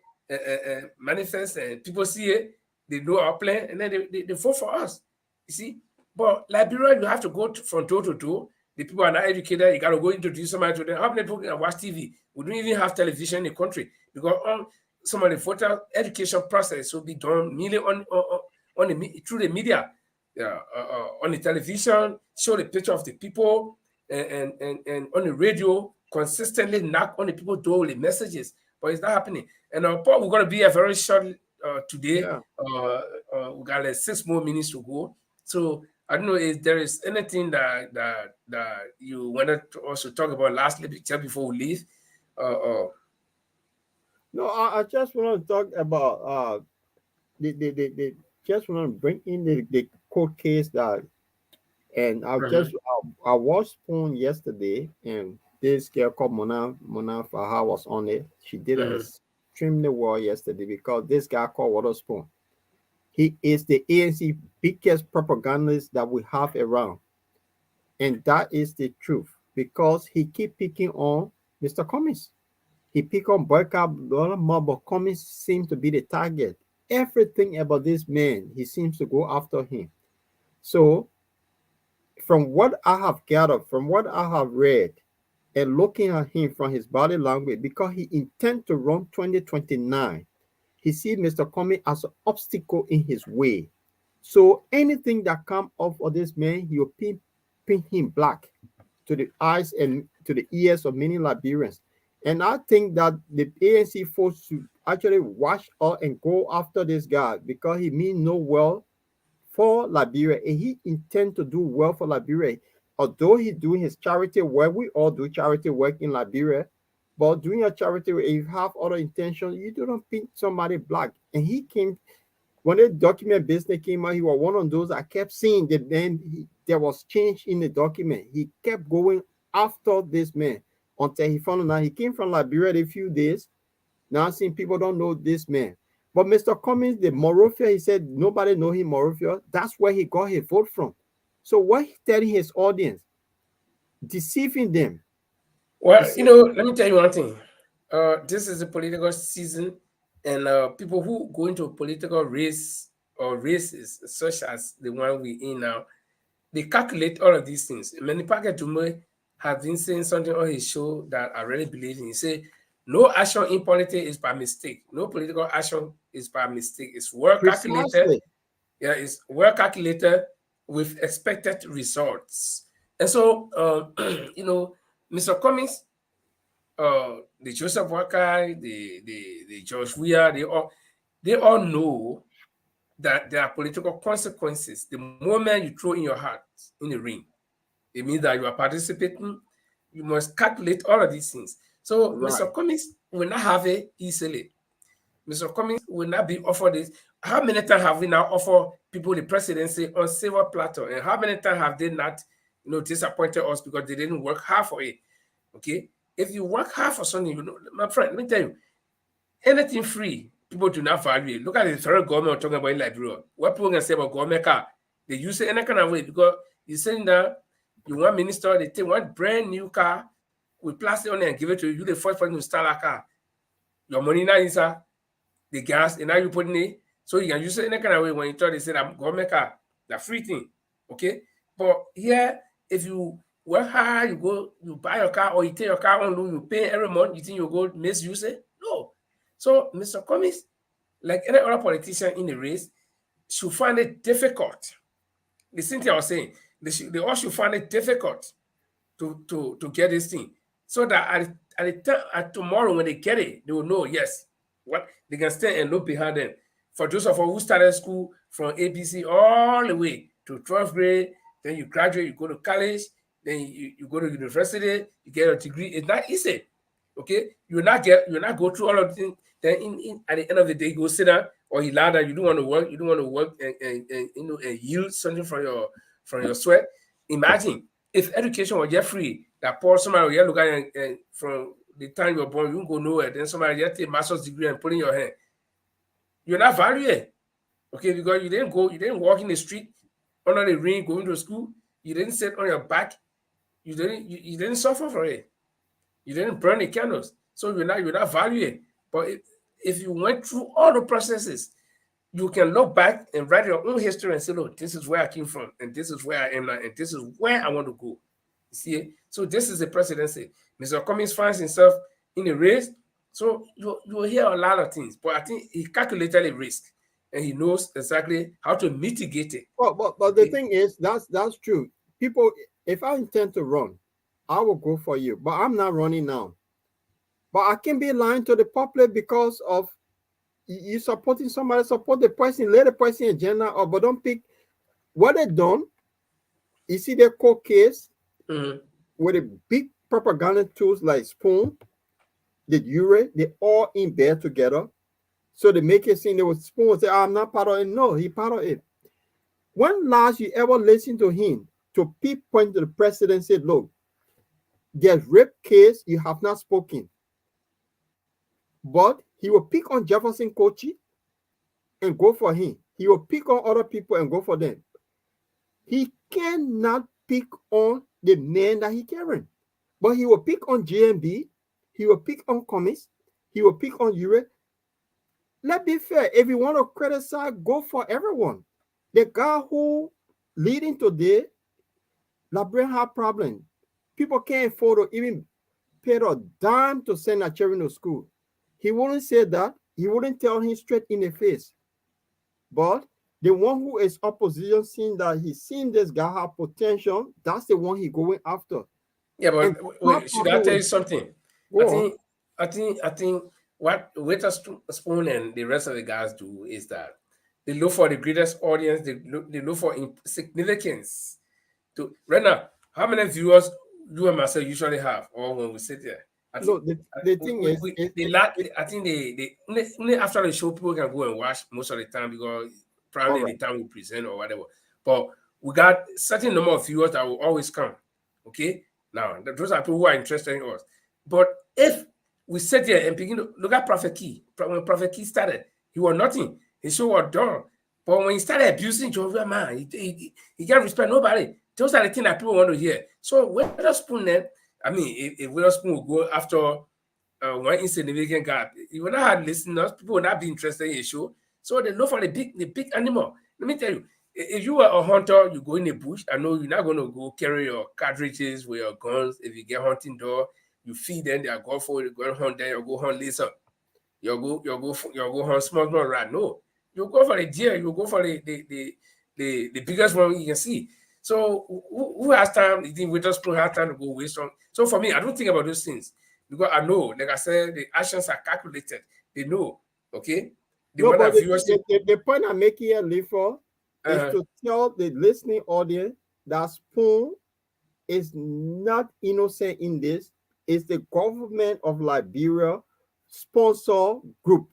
manifest, and people see it, they know our plan, and then they vote for us. You see, but Liberia, you have to go from door to door. The people are not educated. You got to go introduce somebody to them. How many people can watch TV? We don't even have television in the country because some of the voter education process will be done merely through the media, on the television, show the picture of the people, and on the radio, consistently knock on the people's door with the messages. But it's not happening. And Paul, we're going to be a very short today. Yeah. We got like 6 more minutes to go. So I don't know if there is anything that you wanted to also talk about lastly, just before we leave. No, I just want to talk about the just want to bring in the court case that, and I watched Spoon yesterday, and this girl called Mona Faha was on it. She did extremely well yesterday because this guy called Waterspoon, he is the ANC biggest propagandist that we have around. And that is the truth because he keep picking on Mr. Cummings. He pick on Boyka, but Cummings seems to be the target. Everything about this man, he seems to go after him. So from what I have gathered, from what I have read, and looking at him from his body language, because he intends to run 2029, he sees Mr. Comey as an obstacle in his way. So anything that comes up for this man, he will paint him black to the eyes and to the ears of many Liberians. And I think that the ANC folks should actually watch out and go after this guy, because he means no well for Liberia, and he intends to do well for Liberia. Although he's doing his charity work, we all do charity work in Liberia, but doing a charity work, if you have other intentions, you do not paint somebody black. And he came, when the document business came out, he was one of those I kept seeing that then there was change in the document. He kept going after this man until he found out he came from Liberia a few days. Now seeing people don't know this man. But Mr. Cummings, the Morofia, he said nobody know him Morofia. That's where he got his vote from. So what he telling his audience? Deceiving them. Well, you know, let me tell you one thing. This is a political season, and people who go into a political race or races such as the one we're in now, they calculate all of these things. Many Packet Dume have been saying something on his show that I really believe in. He say, no action in politics is by mistake. No political action is by mistake. It's well calculated. Precisely. Yeah, it's well calculated with expected results. And so, you know, Mr. Cummings, the Joseph Walker, the George Weah, they all know that there are political consequences the moment you throw in your heart in the ring. It means that you are participating. You must calculate all of these things. So Right. Mr. Cummings will not have it easily. Mr. Cummings will not be offered this. How many times have we now offered people the presidency on silver platter? And how many times have they not, you know, disappointed us because they didn't work hard for it? Okay. If you work hard for something, you know, my friend, let me tell you, anything free, people do not value it. Look at the federal government talking about in Liberia. What people can say about government car, they use it any kind of way because you're saying that you want minister, they take one brand new car with plastic on it and give it to you. You the first person to start a car. Your money now is the gas, and now you put in it. So you can use it any kind of way when you thought they said I'm government car, the free thing. Okay. But here, if you work hard, you go, you buy your car, or you take your car on loan, you pay every month, you think you go misuse it? No. So Mr. Cummings, like any other politician in the race, should find it difficult. The same thing I was saying, they all should find it difficult to get this thing. So that at tomorrow when they get it, they will know, yes, what they can stand and look behind them. For those of us who started school from ABC all the way to 12th grade, then you graduate, you go to college, then you go to university, you get a degree. It's not easy. Okay, you will not go through all of the things. Then at the end of the day, you go sit down or you lie down. You don't want to work and you know and yield something from your sweat. Imagine if education was just free, that poor somebody will look at it and from the time you were born, you won't go nowhere. Then somebody just take a master's degree and put in your hand. You're not valued. Okay, because you didn't walk in the street under the rain going to school. You didn't sit on your back. You didn't suffer for it. You didn't burn the candles. So you're not valued. But if you went through all the processes, you can look back and write your own history and say, look, this is where I came from, and this is where I am now, and this is where I want to go. You see? So this is the presidency. Mr. Cummings finds himself in a race. So you will hear a lot of things, but I think he calculated a risk and he knows exactly how to mitigate it. But the thing is, that's true. People, if I intend to run, I will go for you, but I'm not running now. But I can be lying to the public because of you supporting somebody, support the person, let the person agenda, or but don't pick what they done. You see their court case with the big propaganda tools like Spoon, the jury, they all in bed together. So they make it seem they was Spoon say, I'm not part of it. No, he part of it. When last you ever listen to him to pinpoint to the president and say, look, there's rape case, you have not spoken. But he will pick on Jefferson Kochi and go for him. He will pick on other people and go for them. He cannot pick on the man that he carrying. But he will pick on JMB. He will pick on Cummings. He will pick on Ure. Let's be fair. If you want to criticize, go for everyone. The guy who leading today, Labrin have problem. People can't afford to even paid a dime to send our children to school. He wouldn't say that. He wouldn't tell him straight in the face. But the one who is opposition, seeing that he's seen this guy have potential, that's the one he going after. Yeah, but And wait, should I tell you something? Go I think what Witherspoon and the rest of the guys do is that they look for the greatest audience. They look for significance. Right now, how many viewers you and myself usually have, or when we sit there? Look, the thing is, I think they only after the show people can go and watch most of the time because probably Alright. the time we present or whatever. But we got certain number of viewers that will always come. Okay, now those are people who are interested in us. But if we sit here and begin to look at Prophet Key, when Prophet Key started, he was nothing. His show was done. But when he started abusing Jehovah, man, he can't respect nobody. Those are the things that people want to hear. So Witherspoon then, I mean, if Witherspoon will go after one insignificant guy, you will not have listeners, people will not be interested in a show. So they look for the big animal. Let me tell you, if you are a hunter, you go in the bush, I know you're not going to go carry your cartridges with your guns. If you get hunting dog, you feed them, they'll go for it, you go hunt them, you go hunt lizard. You'll go hunt small rat. No. You go for the deer, you go for the biggest one you can see. So who has time? You think Witherspoon has time to go waste on? So for me, I don't think about those things because I know, like I said, the actions are calculated. They know, okay? The point I'm making here, Lifor, is to tell the listening audience that Spoon is not innocent in this. It's the government of Liberia sponsor group,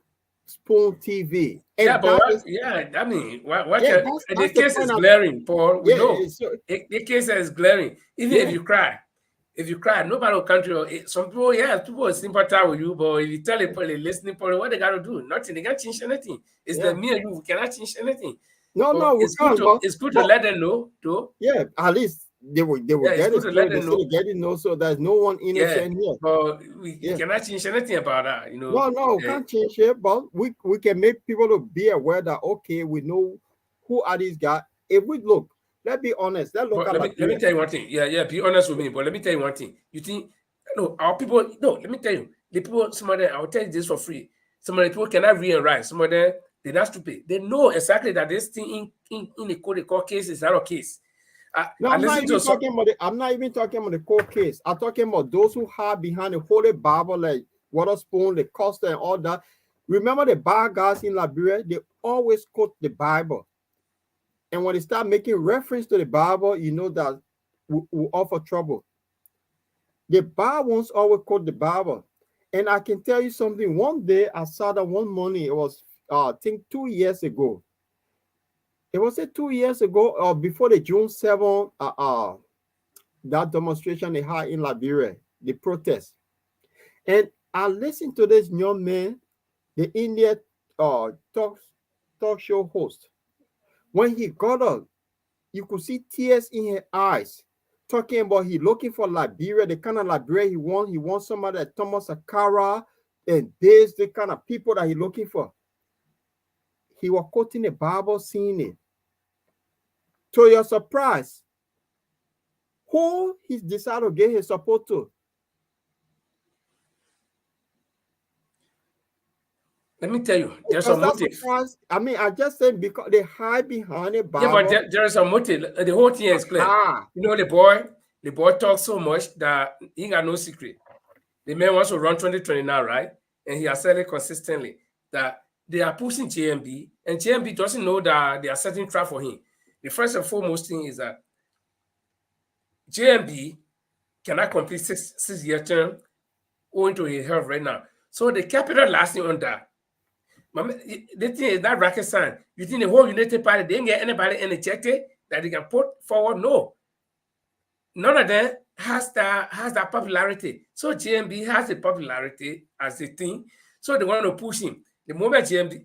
Spoon TV. And I mean, the case is glaring, Paul. We know the case is glaring. Even if you cry, nobody will come to you. Some people, people will sympathize with you, but if you tell the listening people what they got to do, nothing. They can't change anything. It's the me and you who cannot change anything. No, it's good to let them know, though. Yeah, at least they will get it. Get it know, so there's no one innocent here. But we cannot change anything about that, No, can't change it. But we can make people to be aware that okay, we know who are these guys. If we look, let's be honest. Let me tell you one thing. Yeah, be honest with me. But let me tell you one thing. You think our people? No, let me tell you. The people, some of them, I will tell you this for free. Some of the people cannot read and write. Some of them, they're not stupid. They know exactly that this thing in the court case is not a case. I'm not even talking about the court case. I'm talking about those who hide behind the Holy Bible, like Witherspoon, the Costa, and all that. Remember the bar guys in Liberia? They always quote the Bible. And when they start making reference to the Bible, you know that will offer trouble. The bar ones always quote the Bible. And I can tell you something. One day I saw that one morning, it was, I think 2 years ago. It was 2 years ago or before the June 7th, that demonstration they had in Liberia, the protest. And I listened to this young man, the Indian talk show host. When he got up, you could see tears in his eyes, talking about he looking for Liberia, the kind of Liberia he wants. He wants somebody like Thomas Sankara and this, the kind of people that he looking for. He was quoting the Bible, seeing it. To your surprise, who he decided to give his support to? Let me tell you, there's a motive. I mean, I just said because they hide behind the Bible. Yeah, but there is a motive. The whole thing is clear. The boy talks so much that he got no secret. The man wants to run 2020 now, right? And he has said it consistently that they are pushing JMB, and JMB doesn't know that they are setting trap for him. The first and foremost thing is that JMB cannot complete six-year term owing to his health right now. So the capital lasting on that. The thing is that rocket science. You think the whole United Party, they didn't get anybody injected that they can put forward? No. None of them has that popularity. So JMB has the popularity as a thing. So they want to push him. The moment JMB,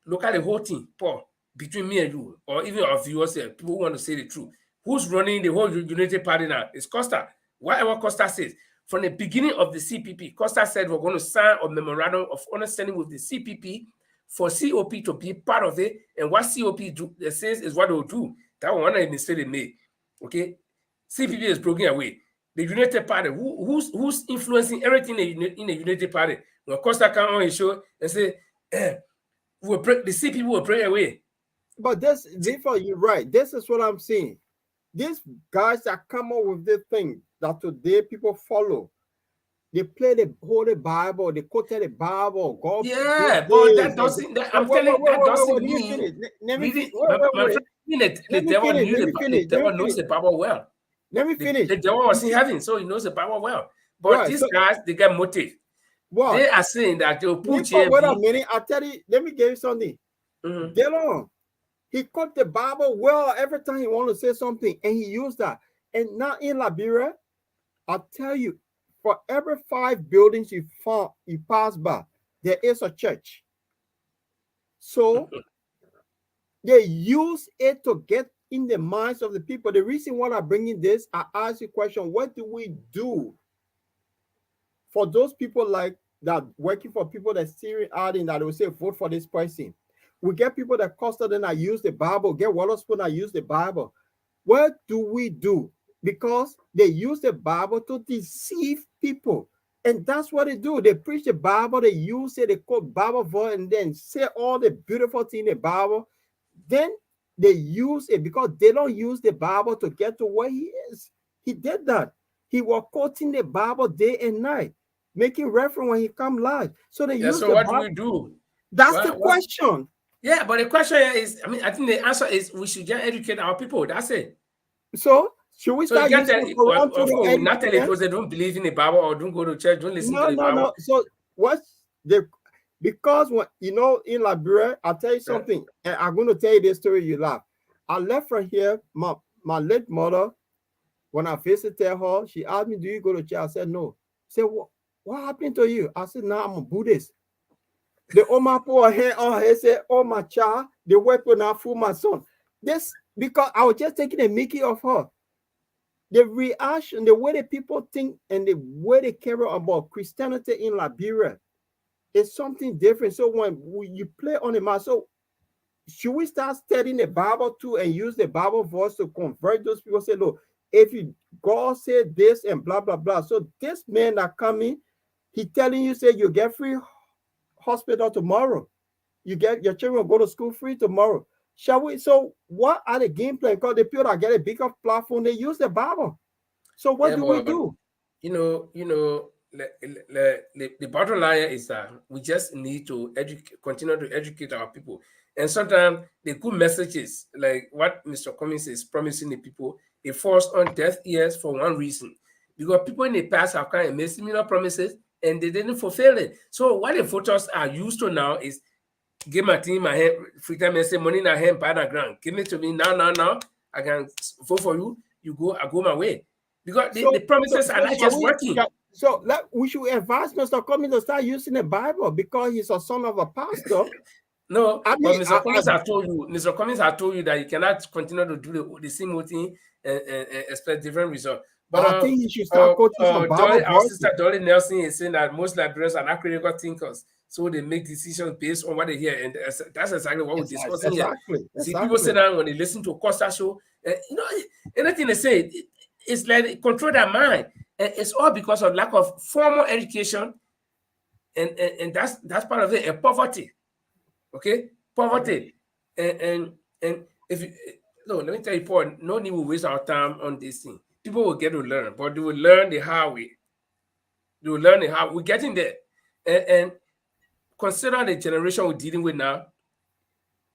look at the whole thing, Paul, between me and you, or even our viewers here, people who want to say the truth. Who's running the whole United Party now? It's Costa. Whatever Costa says. From the beginning of the CPP, Costa said we're going to sign a memorandum of understanding with the CPP for COP to be part of it. And what COP says is what they'll do. That one is mistake they made. Okay? CPP is broken away. The United Party, who's influencing everything in the United Party? When Costa come on his show and say, the sea people will pray away. But this, therefore, you're right. This is what I'm saying. These guys that come up with this thing that today people follow, they play the Holy Bible, they quoted the Bible. God, yeah, but that doesn't. I'm telling you, that doesn't mean. Let me finish. The devil knows the Bible well. Let me finish. The devil was in heaven, so he knows the Bible well. But these guys, they get motive. What? They are saying that they'll put wait a minute. I'll tell you. Let me give you something. Delon, he quote the Bible well every time he want to say something, and he used that. And now in Liberia, I'll tell you, for every 5 buildings you pass by, there is a church. So they use it to get in the minds of the people. The reason why I'm bringing this, I ask you a question: what do we do for those people like that working for people that steering out in that they will say vote for this person? We get people that costed and I use the Bible, get Waterspoon, I use the Bible. What do we do? Because they use the Bible to deceive people. And that's what they do. They preach the Bible, they use it, they quote Bible verse, and then say all the beautiful things in the Bible. Then they use it because they don't use the Bible to get to where he is. He did that. He was quoting the Bible day and night, making reference when he come live. So they use so the what Bible. do we do? That's the question. Yeah, but the question is, I think the answer is we should just educate our people. That's it. So should we start using Quran to not tell it because they don't believe in the Bible or don't go to church, don't listen to the Bible. No. So what's the because when in Liberia, I'll tell you something, and I'm going to tell you this story. You laugh. I left from here. My late mother, when I visited her, she asked me, "Do you go to church?" I said, "No." She said, "What happened to you?" I said, "No, I'm a Buddhist." The Oma put her hand on her, said, "Oh my child, the weapon now for my son." This because I was just taking a mickey of her. The reaction, the way the people think and the way they care about Christianity in Liberia is something different. So when you play on the map, so should we start studying the Bible too and use the Bible verse to convert those people? Say, look, if God said this and blah blah blah. So this man that coming, he telling you, say you get free hospital tomorrow. You get your children will go to school free tomorrow. Shall we? So what are the game plan? Because the people that get a bigger platform, they use the Bible. So what do we do? The bottom line is that we just need to continue to educate our people. And sometimes the good messages, like what Mr. Cummings is promising the people, it falls on deaf ears for one reason. Because people in the past have kind of made similar promises and they didn't fulfill it. So what the voters are used to now is give my team my hand, free time and say money in a hand, by the ground. Give it to me now. I can vote for you. You go, I go my way. Because the promises are not just working. So we should advise Mr. Cummings to start using the Bible because he's a son of a pastor. No, but Mr. Cummings has told you that you cannot continue to do the same thing and expect different results. But I think he should start quoting some Bible. Our sister Dolly Nelson is saying that most Liberians are not critical thinkers, so they make decisions based on what they hear, and that's exactly what we're discussing here. See, people say that when they listen to Costa show, anything they say, it's like they control their mind, and it's all because of lack of formal education, and that's part of it, and poverty. Okay, poverty, and if you, no, let me tell you, Paul, no need to waste our time on this thing. People will get to learn, but they will learn the hard way. They will learn the hard. We're getting there, and consider the generation we're dealing with now,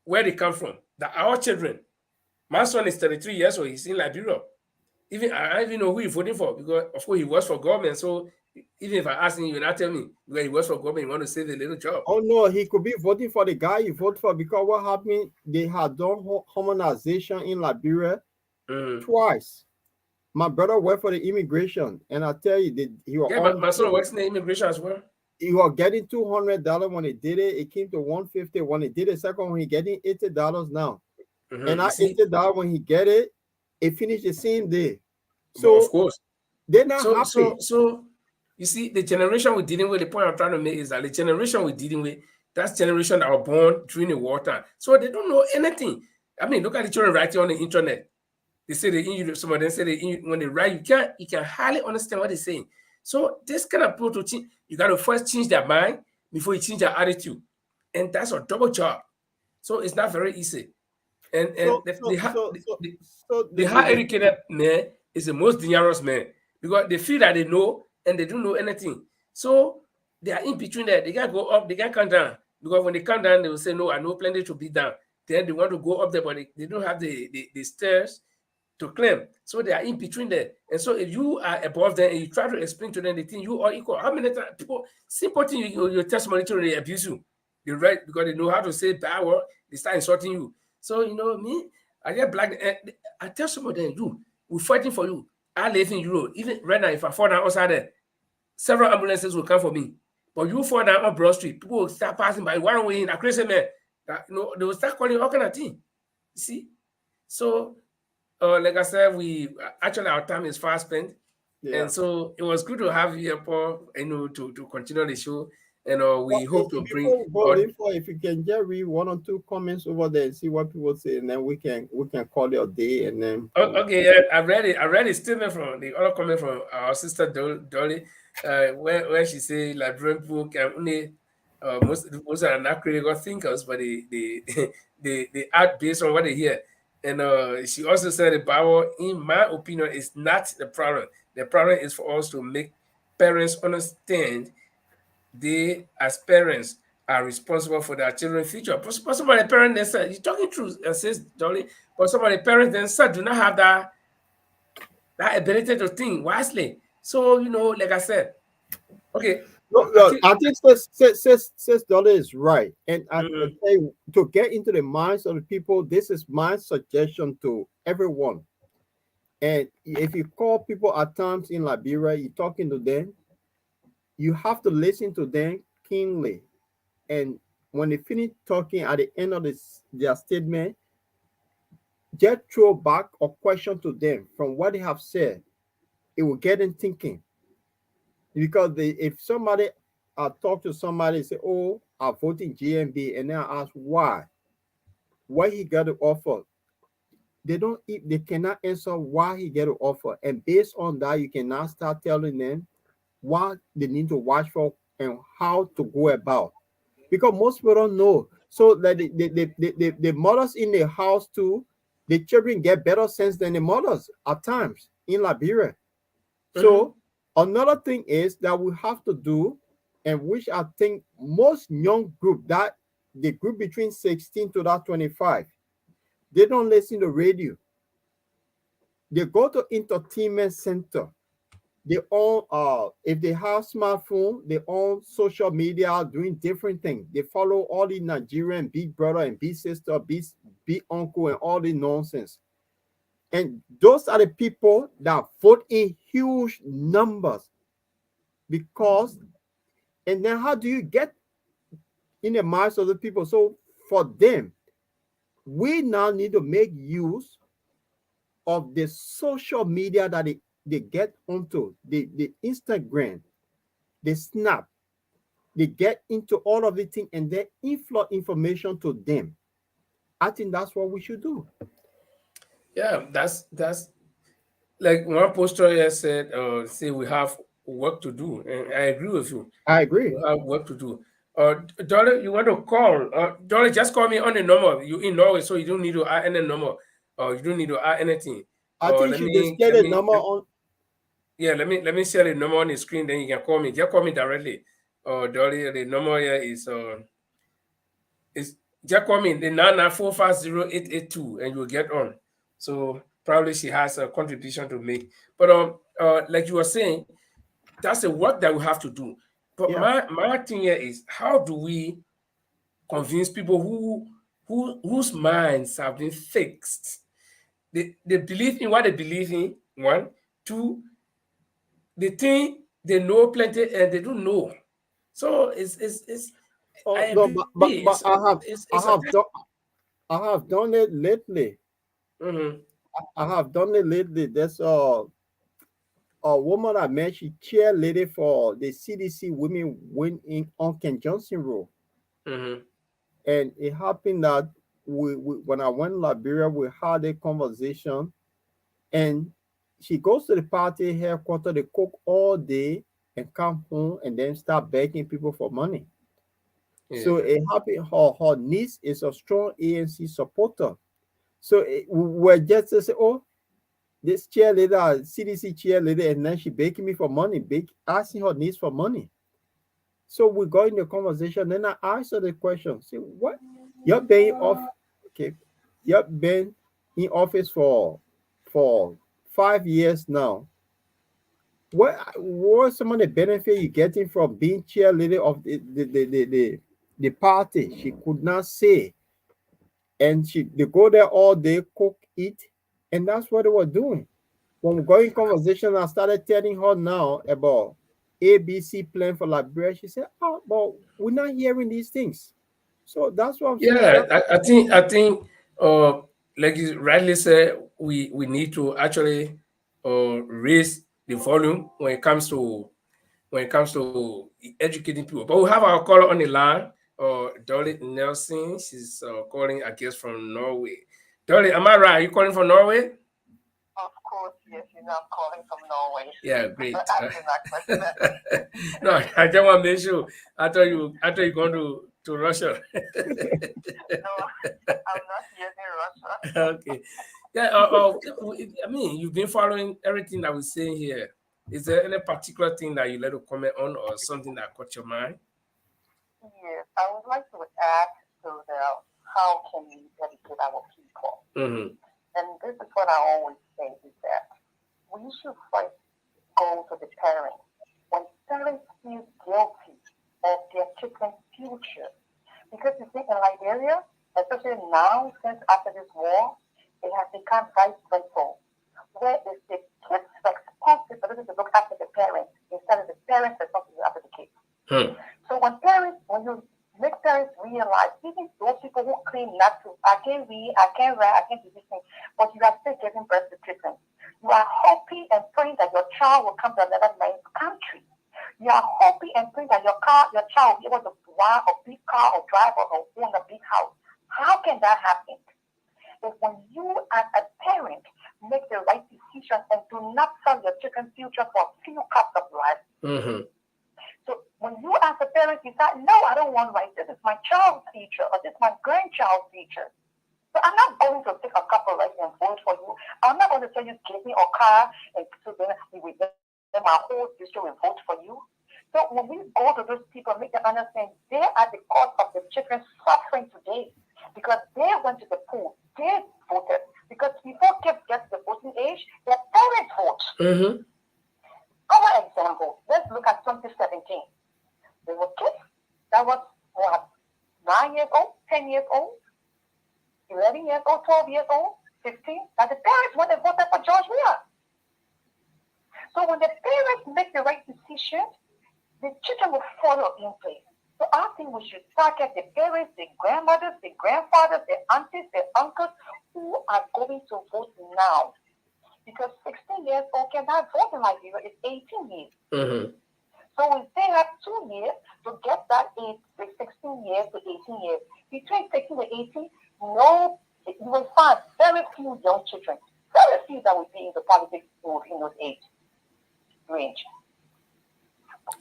where they come from. That our children. My son is 33 years old. He's in Liberia. Even I don't even know who he's voting for because, of course, he works for government. So even if I ask him, he will not tell me where he works for government. He want to save a little job. Oh no, he could be voting for the guy he voted for because what happened? They had done harmonization in Liberia twice. My brother worked for the immigration, and I tell you, he was. Yeah, my son works in the immigration as well. He was getting $200 when he did it. It came to $150 when he did it. Second one, he getting $80 now. And I $80 when he get it, it finished the same day. So well, of course, they're not happy. So you see, the generation we're dealing with. The point I'm trying to make is that the generation we're dealing with, that's generation that were born during the wartime. So they don't know anything. I mean, look at the children right here on the internet. They say they in you. Some of them say they in you. When they write, you can hardly understand what they're saying. So this kind of people to change, you got to first change their mind before you change their attitude, and that's a double job. So it's not very easy. And So so so so so the high educated man is the most dangerous man because they feel that they know and they don't know anything. So they are in between there. They can't go up, they can't come down. Because when they come down, they will say, no, I know plenty to be down. Then they want to go up there, but they don't have the stairs to climb. So they are in between there. And so if you are above them and you try to explain to them the thing, you are equal. How many times people, simple thing, your testimony to they abuse you. They right because they know how to say bad word, they start insulting you. So me, I get black. I tell some of them, you, we're fighting for you. I live in Europe. Even right now, if I fall down outside there, several ambulances will come for me. But you fall down on Broad Street, people will start passing by one way in a crazy man. They will start calling all kind of thing. You see? So like I said, we actually our time is fast spent. yeah. And so it was good to have you here, Paul, to continue the show. And we hope to bring Before we go in for, if you can just read one or two comments over there and see what people say, and then we can call it a day. And then okay, yeah, I read it. I read a statement from the other comment from our sister Dolly, where she said Liberian people can only most are not critical thinkers, but they act based on what they hear. And she also said the Bible, in my opinion, is not the problem. The problem is for us to make parents understand they, as parents, are responsible for their children's future. But some of the parents then said, you're talking true, says Dolly, but some of the parents then said do not have that ability to think wisely. So, like I said, okay. I think says Dolly is right. And I say to get into the minds of the people, this is my suggestion to everyone. And if you call people at times in Liberia, you're talking to them, you have to listen to them keenly. And when they finish talking at the end of their statement, just throw back a question to them from what they have said. It will get them thinking. Because if somebody talk to somebody and say, oh, I voted GMB, and then I ask why, what he got to offer, they cannot answer why he get to offer. And based on that, you can now start telling them what they need to watch for and how to go about. Because most people don't know. So that the mothers in the house too, the children get better sense than the mothers at times in Liberia. So another thing is that we have to do, and which I think most young group, that the group between 16 to that 25, they don't listen to radio. They go to entertainment center. They own if they have smartphone, they own social media doing different things. They follow all the Nigerian big brother and big sister, big uncle, and all the nonsense. And those are the people that vote in huge numbers. Because, and then how do you get in the minds of the people? So for them, we now need to make use of the social media that they get onto, the Instagram, the Snap. They get into all of the things and they inflow information to them. I think that's what we should do. Yeah, that's like one poster here said, say we have work to do. And I agree with you. I agree. We have work to do. Dolly, you want to call? Dolly, just call me on the number. You in Norway, so you don't need to add any number. You don't need to add anything. I think you just get a number on. Yeah, let me share the number on the screen. Then you can call me. Just call me directly. Dolly, the number here is just call me the 994508882, and you'll get on. So probably she has a contribution to make. But like you were saying, that's the work that we have to do. But my thing here is, how do we convince people whose minds have been fixed? They believe in what they believe in. One, two, they think they know plenty and they don't know. So it's but I have done it lately. I have done it lately. There's a woman I met. She cheerleaded for the CDC Women Win in on Ken Johnson Road. And it happened that we when I went to Liberia, we had a conversation, And she goes to the party headquarters, they cook all day and come home and then start begging people for money. So Yeah. her niece is a strong ANC supporter. So we're just to say, oh, this cheerleader, CDC cheerleader, and then she begging me for money, asking her niece for money. So we got in the conversation. Then I asked her the question. Say, what? You're being off. Okay, you've been in office for 5 years now. What's some of the benefit you getting from being cheerleader of the party? She could not say, and they go there all day, cook, eat, and that's what they were doing. When we got in conversation, I started telling her now about ABC plan for Liberia. She said, "Oh, but we're not hearing these things." So that's what I'm saying. Yeah, I think like you rightly said, we need to actually raise the volume when it comes to educating people. But we have our caller on the line, Dolly Nelson. She's calling, I guess, from Norway. Dolly, am I right? Are you calling from Norway? Of course, yes, I'm calling from Norway. Yeah, great. Asking that question. No, I just want to make sure. I thought you going to Russia. No, I'm not here in Russia. Okay. Yeah. I mean, you've been following everything that we're saying here. Is there any particular thing that you like to comment on, or something that caught your mind? Yes, I would like to ask to the how can we educate our people? Mm-hmm. And this is what I always say is that we should first go to the parents. When parents feel guilty of their children's future, because you see in Liberia, especially now since after this war, it has become very stressful. Where is the kids' responsibility to look after the parents instead of the parents' responsibility after the kids? Hmm. So when you make parents realize, even those people who claim not to, I can't read, I can't write, I can't do this thing, but you are still giving birth to children. You are hoping and praying that your child will come to another man's country. You are hoping and praying that your child will be able to buy a big car or drive or own a big house. How can that happen? If when you as a parent make the right decision and do not sell your children's future for a few cups of life. Mm-hmm. So when you as a parent decide, no, I don't want rice. This is my child's future or this is my grandchild's future. So I'm not going to take a cup of rice and vote for you. I'm not going to tell you give me a car and so then my whole district will vote for you. So when we go to those people, make them understand they are the cause of the children suffering today because they went to the pool, they voted. Because before kids get to the voting age, their parents vote. Mm-hmm. Our example, let's look at 2017. There were kids that was 9 years old, 10 years old, 11 years old, 12 years old, 15. That the parents went and voted for George Weah. So when the parents make the right decision, the children will follow in place. So I think we should target the parents, the grandmothers, the grandfathers, the aunties, the uncles who are going to vote now. Because 16 years old cannot vote in Liberia, it's 18 years. Mm-hmm. So we still have 2 years to get that age, 16 years to 18 years. Between 16 and 18, you will find very few young children, very few that will be in the politics in those age range.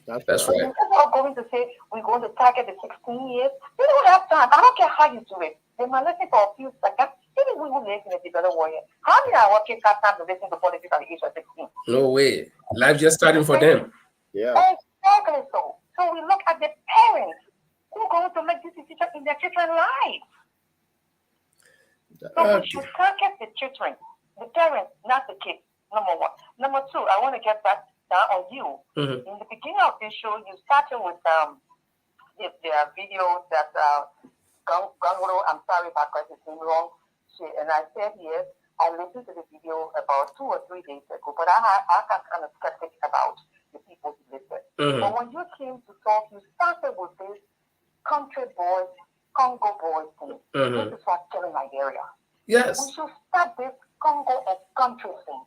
That's right. Instead of going to say we're going to target the 16 years, they don't have time. I don't care how you do it. They might listen for a few seconds. Even we who live in a developed world, how many of our kids have time to listen to politics at the age of 16? No way. Life just starting for them. Yeah. Exactly so. So we look at the parents who are going to make this decision in their children's lives. So we should target the children, the parents, not the kids. Number one. Number two, I want to get back down on you. Mm-hmm. In the beginning of this show, you started with the video that Ganguro, I'm sorry if I got his name wrong. And I said yes, I listened to the video about 2 or 3 days ago, but I got kind of skeptic about the people who listened. Mm-hmm. But when you came to talk, you started with this country boys, Congo boys thing. Mm-hmm. This is what's killing Nigeria. Yes. We should stop this Congo and country thing.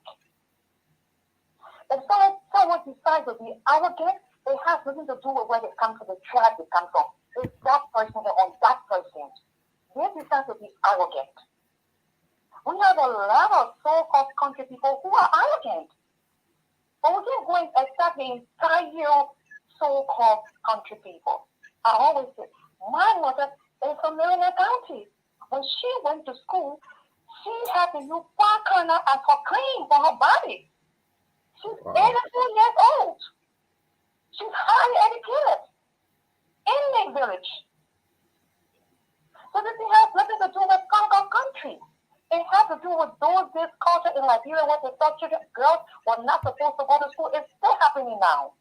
If someone decides to be arrogant, it has nothing to do with where they come from, the tribe they come from. It's that person on that person. They decide to be arrogant. We have a lot of so-called country people who are arrogant. But we can't go and attack the entire so-called country people. I always say, my mother is from Maryland County. When she went to school, she had to use Wakana as her cream for her body. She's 84 years old. She's highly educated in the village. So this has nothing to do with Congo country. It has to do with this culture in Liberia where they thought children, girls were not supposed to go to school. It's still happening now.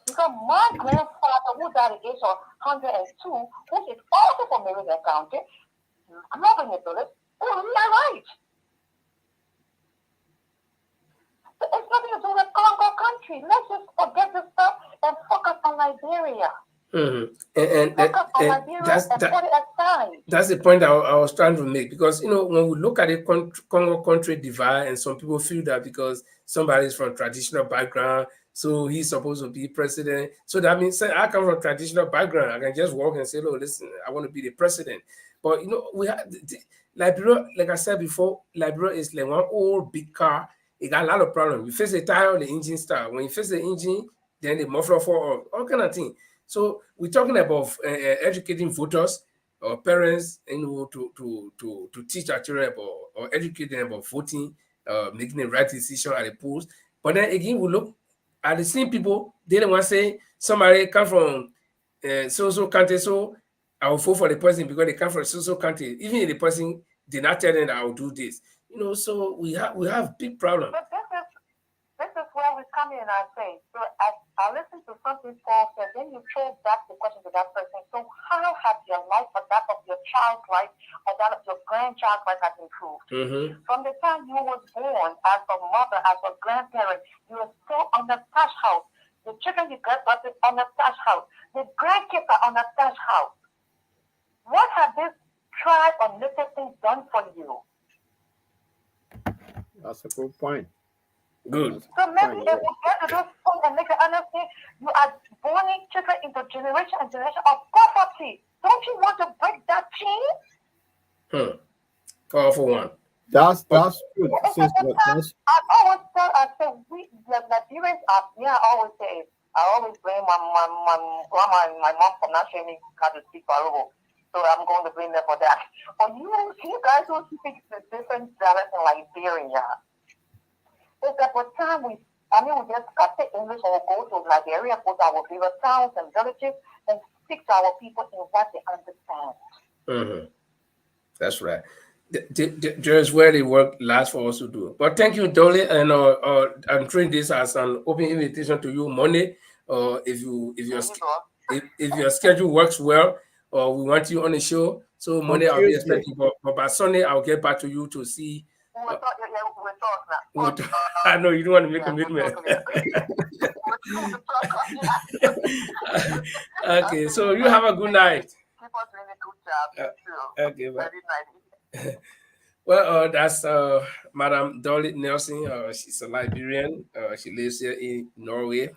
Because my grandfather, who died at the age of 102, who is also from Maryland County, grew up in the village, was my right. So it's nothing to do with Congo country. Let's just forget this stuff and focus on Liberia. And Focus on Liberia and put it aside. That's the point I was trying to make, because when we look at the Congo country divide, and some people feel that because somebody's from traditional background, so he's supposed to be president. So that means I come from traditional background, I can just walk and say, "Oh, listen, I want to be the president." But we have Liberia, like I said before, Liberia is like one old big car. It got a lot of problems. You fix the tire, the engine start. When you fix the engine, then the muffler fall off, all kind of things. So we're talking about educating voters or parents, to teach our children about, or educate them about voting, making the right decision at the polls. But then again, we look at the same people. They don't want to say somebody come from so country, so I will vote for the person because they come from so country. Even if the person did not tell them that I will do this, So we have big problem. But this is where we come in and I say, so as I listen to something Paul said, then you throw back the question to that person. So how has your life or that of your child's life or that of your grandchild's life has improved? Mm-hmm. From the time you were born, as a mother, as a grandparent, you were still on the thatch house. The children you got are on the thatch house. The grandkids are on the thatch house. What have this tribe or little thing done for you? That's a good point. Good. So maybe if we get to this point and make it understand, you are borning children into generation and generation of poverty. Don't you want to break that chain? Powerful one. That's good. Since I always tell, I say, we the Nigerians are. Yeah, I always blame my grandma and my mom for not showing me how to speak Barobo. So I'm going to blame them for that. But you guys who speak the different dialects in Liberia, it's that for time we just cut the English and we'll go to Liberia, go to our river towns and villages and speak to our people in what they understand. Mm-hmm. That's right. There's where the work lasts for us to do. But thank you, Dolly, and I'm treating this as an open invitation to you Monday. If your schedule works well, or we want you on the show, so Monday I'll be expecting. But by Sunday I'll get back to you to see. I know you don't want to make a commitment. Okay, so you have a good night. Okay, bye. Well, that's Madam Dolly Nelson. She's a Liberian. She lives here in Norway,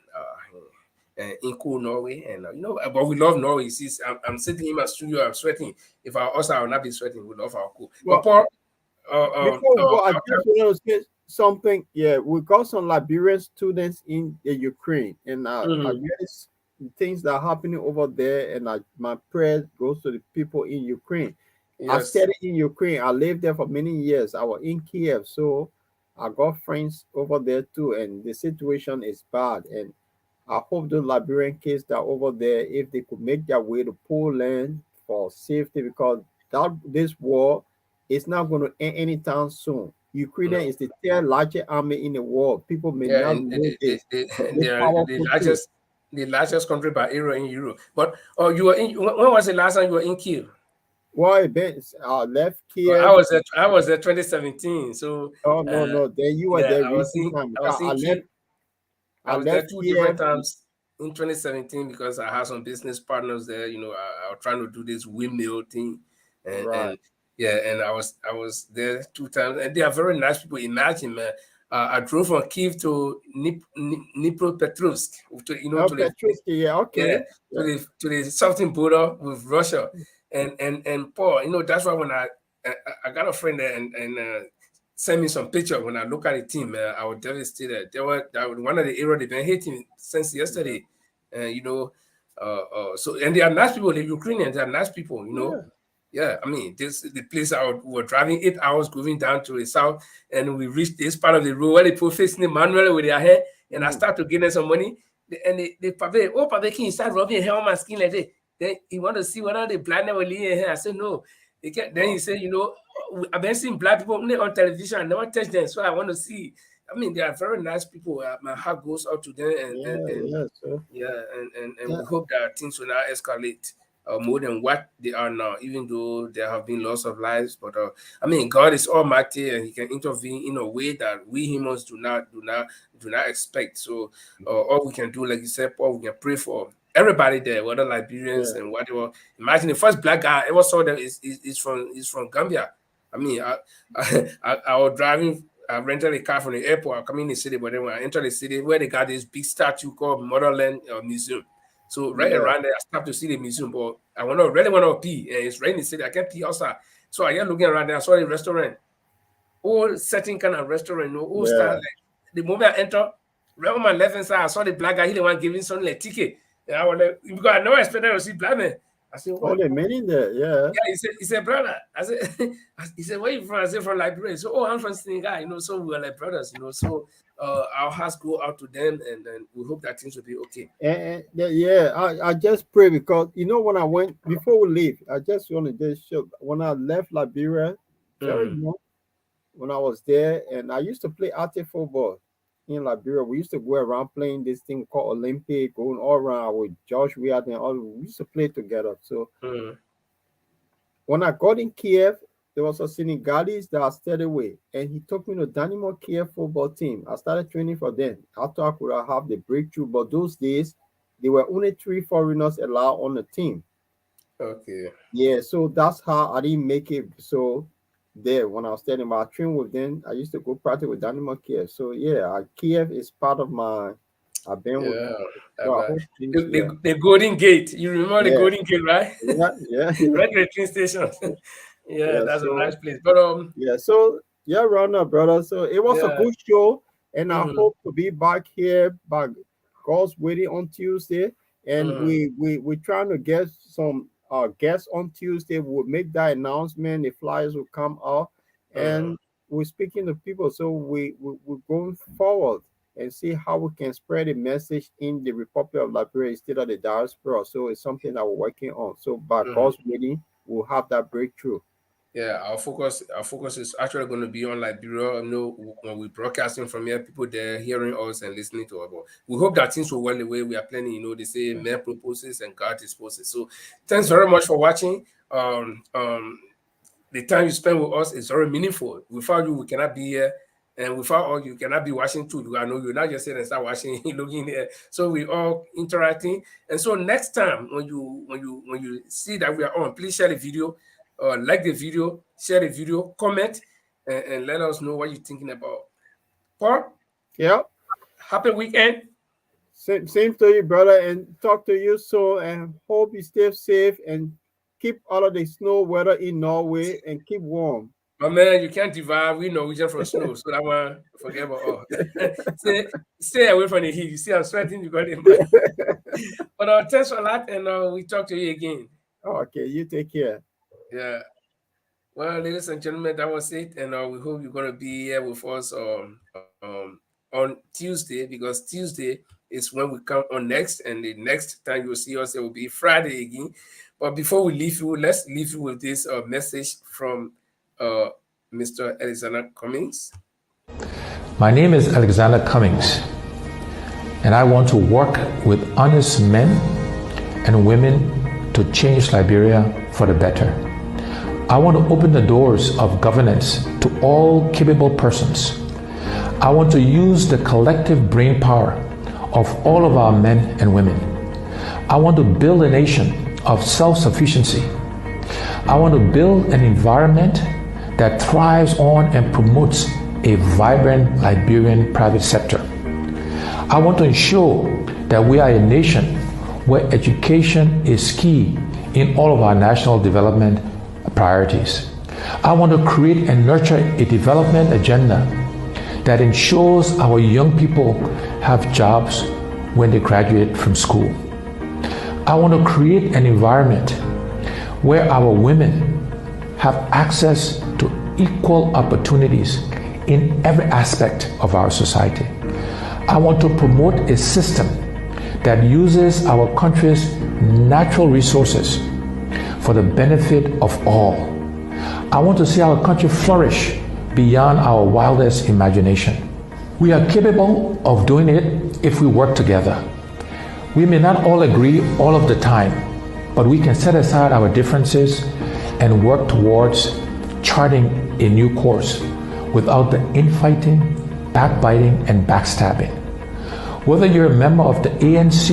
in cool Norway, and but we love Norway. I'm sitting in my studio. I'm sweating. If I also, I will not be sweating. We love our cool. Well, but Paul, I just want to say something. Yeah, we got some Liberian students in the Ukraine, and I realize things that are happening over there, and my prayer goes to the people in Ukraine. Yes. I studied in Ukraine. I lived there for many years. I was in Kiev, so I got friends over there too, and the situation is bad. And I hope the Liberian kids that are over there, if they could make their way to Poland for safety, because this war is not going to end anytime soon. Ukraine is the third largest army in the world. People may not know this. They are the largest country by area in Europe. But you were in. When was the last time you were in Kiev? Well, I left Kiev. Well, I was there 2017. So no. Then you were there recent time. I was there 2 different times in 2017 because I had some business partners there. I was trying to do this windmill thing, and I was there 2 times, and they are very nice people. Imagine, man. I drove from Kiev to Dnipropetrovsk, to the southern border with Russia, and Paul, that's why when I got a friend there and sent me some picture. When I look at the team, I was devastated. They were one of the areas they've been hating since yesterday. So and they are nice people. The Ukrainians are nice people, Yeah, I mean, the place we're driving 8 hours going down to the south, and we reached this part of the road where they put facing the manual with their hair, and I start to give them some money, and they Papa, can you start rubbing hair on my skin like that? Then he want to see whether the black never leave here. I said no. They can't. Then he said, I've been seeing black people on television. I never touch them, so I want to see. I mean, they are very nice people. My heart goes out to them, and we hope that things will not escalate more than what they are now. Even though there have been loss of lives, but I mean, God is almighty, and He can intervene in a way that we humans do not expect. So, all we can do, like you said, Paul, we can pray for everybody there, whether Liberians and whatever. Imagine the first black guy I ever saw that is from Gambia. I mean, I was driving. I rented a car from the airport. I come in the city, but then when I entered the city, where they got this big statue called Motherland Museum. So around there, I stopped to see the museum, but I really want to pee. And it's right in the city. I can't pee outside. So I kept looking around there. I saw the restaurant, old certain kind of restaurant, old style. Like, the moment I enter, right on my left hand side, I saw the black guy. He the one giving something like ticket. And I was like, because I never expected to see black men. I said, "Oh, there many there, yeah." Yeah, he said, brother. I said, he said, where you from? I said, from Liberia. So, I'm from Senegal. So we're like brothers. So our hearts go out to them, and we hope that things will be okay. I just pray because when I went before we leave, I just want to just show when I left Liberia, when I was there, and I used to play arte football in Liberia. We used to go around playing this thing called Olympic, going all around with Josh. We used to play together. So when I got in Kiev, there was a Senegalese that I stayed away, and he took me to Dynamo Kiev football team. I started training for them. I thought I could have the breakthrough, but those days there were only 3 foreigners allowed on the team. Okay. Yeah, so that's how I didn't make it. So there, when I was studying, I trained with them. I used to go practice with Dynamo Kiev. So Kiev is part of my. I've been with the Golden Gate. You remember the Golden Gate, right? Yeah. Right at the train station. That's a nice place. But so Ronald, brother. So it was a good show, and I hope to be back here by God's waiting on Tuesday. And we're trying to get some guests on Tuesday. We'll make that announcement. The flyers will come out, and we're speaking to people. So we're going forward and see how we can spread a message in the Republic of Liberia instead of the diaspora. So it's something that we're working on. So by God's willing, we'll have that breakthrough. Yeah, our focus is actually going to be on Liberia. When we're broadcasting from here, people there hearing us and listening to us. But we hope that things will well the way we are planning. They say man proposes and God disposes. So thanks very much for watching. The time you spend with us is very meaningful. Without you, we cannot be here. And without all, you cannot be watching too. I know you're not just sitting and start watching, looking there. So we're all interacting. And so next time when you see that we are on, please share the video. Like the video, share the video, comment, and let us know what you're thinking about. Paul? Yeah. Happy weekend. Same to you, brother, and talk to you soon, and hope you stay safe and keep all of the snow weather in Norway and keep warm. My man, you can't divide. We know we just from snow, so that one, forget about all. Stay away from the heat. You see, I'm sweating. You got it. But thanks a lot, and we talk to you again. Okay, you take care. Yeah. Well, ladies and gentlemen, that was it, and we hope you're gonna be here with us on Tuesday, because Tuesday is when we come on next, and the next time you'll see us, it will be Friday again. But before we leave you, let's leave you with this message from Mr. Alexander Cummings. My name is Alexander Cummings, and I want to work with honest men and women to change Liberia for the better. I want to open the doors of governance to all capable persons. I want to use the collective brain power of all of our men and women. I want to build a nation of self-sufficiency. I want to build an environment that thrives on and promotes a vibrant Liberian private sector. I want to ensure that we are a nation where education is key in all of our national development priorities. I want to create and nurture a development agenda that ensures our young people have jobs when they graduate from school. I want to create an environment where our women have access to equal opportunities in every aspect of our society. I want to promote a system that uses our country's natural resources for the benefit of all. I want to see our country flourish beyond our wildest imagination. We are capable of doing it if we work together. We may not all agree all of the time, but we can set aside our differences and work towards charting a new course without the infighting, backbiting, and backstabbing. Whether you're a member of the ANC,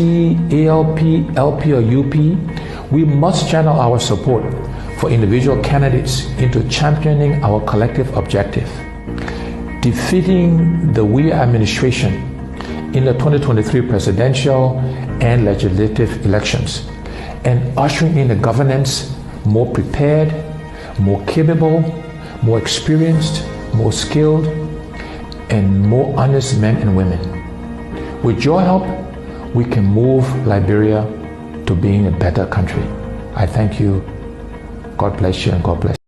ALP, LP, or UP, we must channel our support for individual candidates into championing our collective objective, defeating the Weah administration in the 2023 presidential and legislative elections, and ushering in a governance more prepared, more capable, more experienced, more skilled, and more honest men and women. With your help, we can move Liberia to being a better country. I thank you. God bless you and God bless.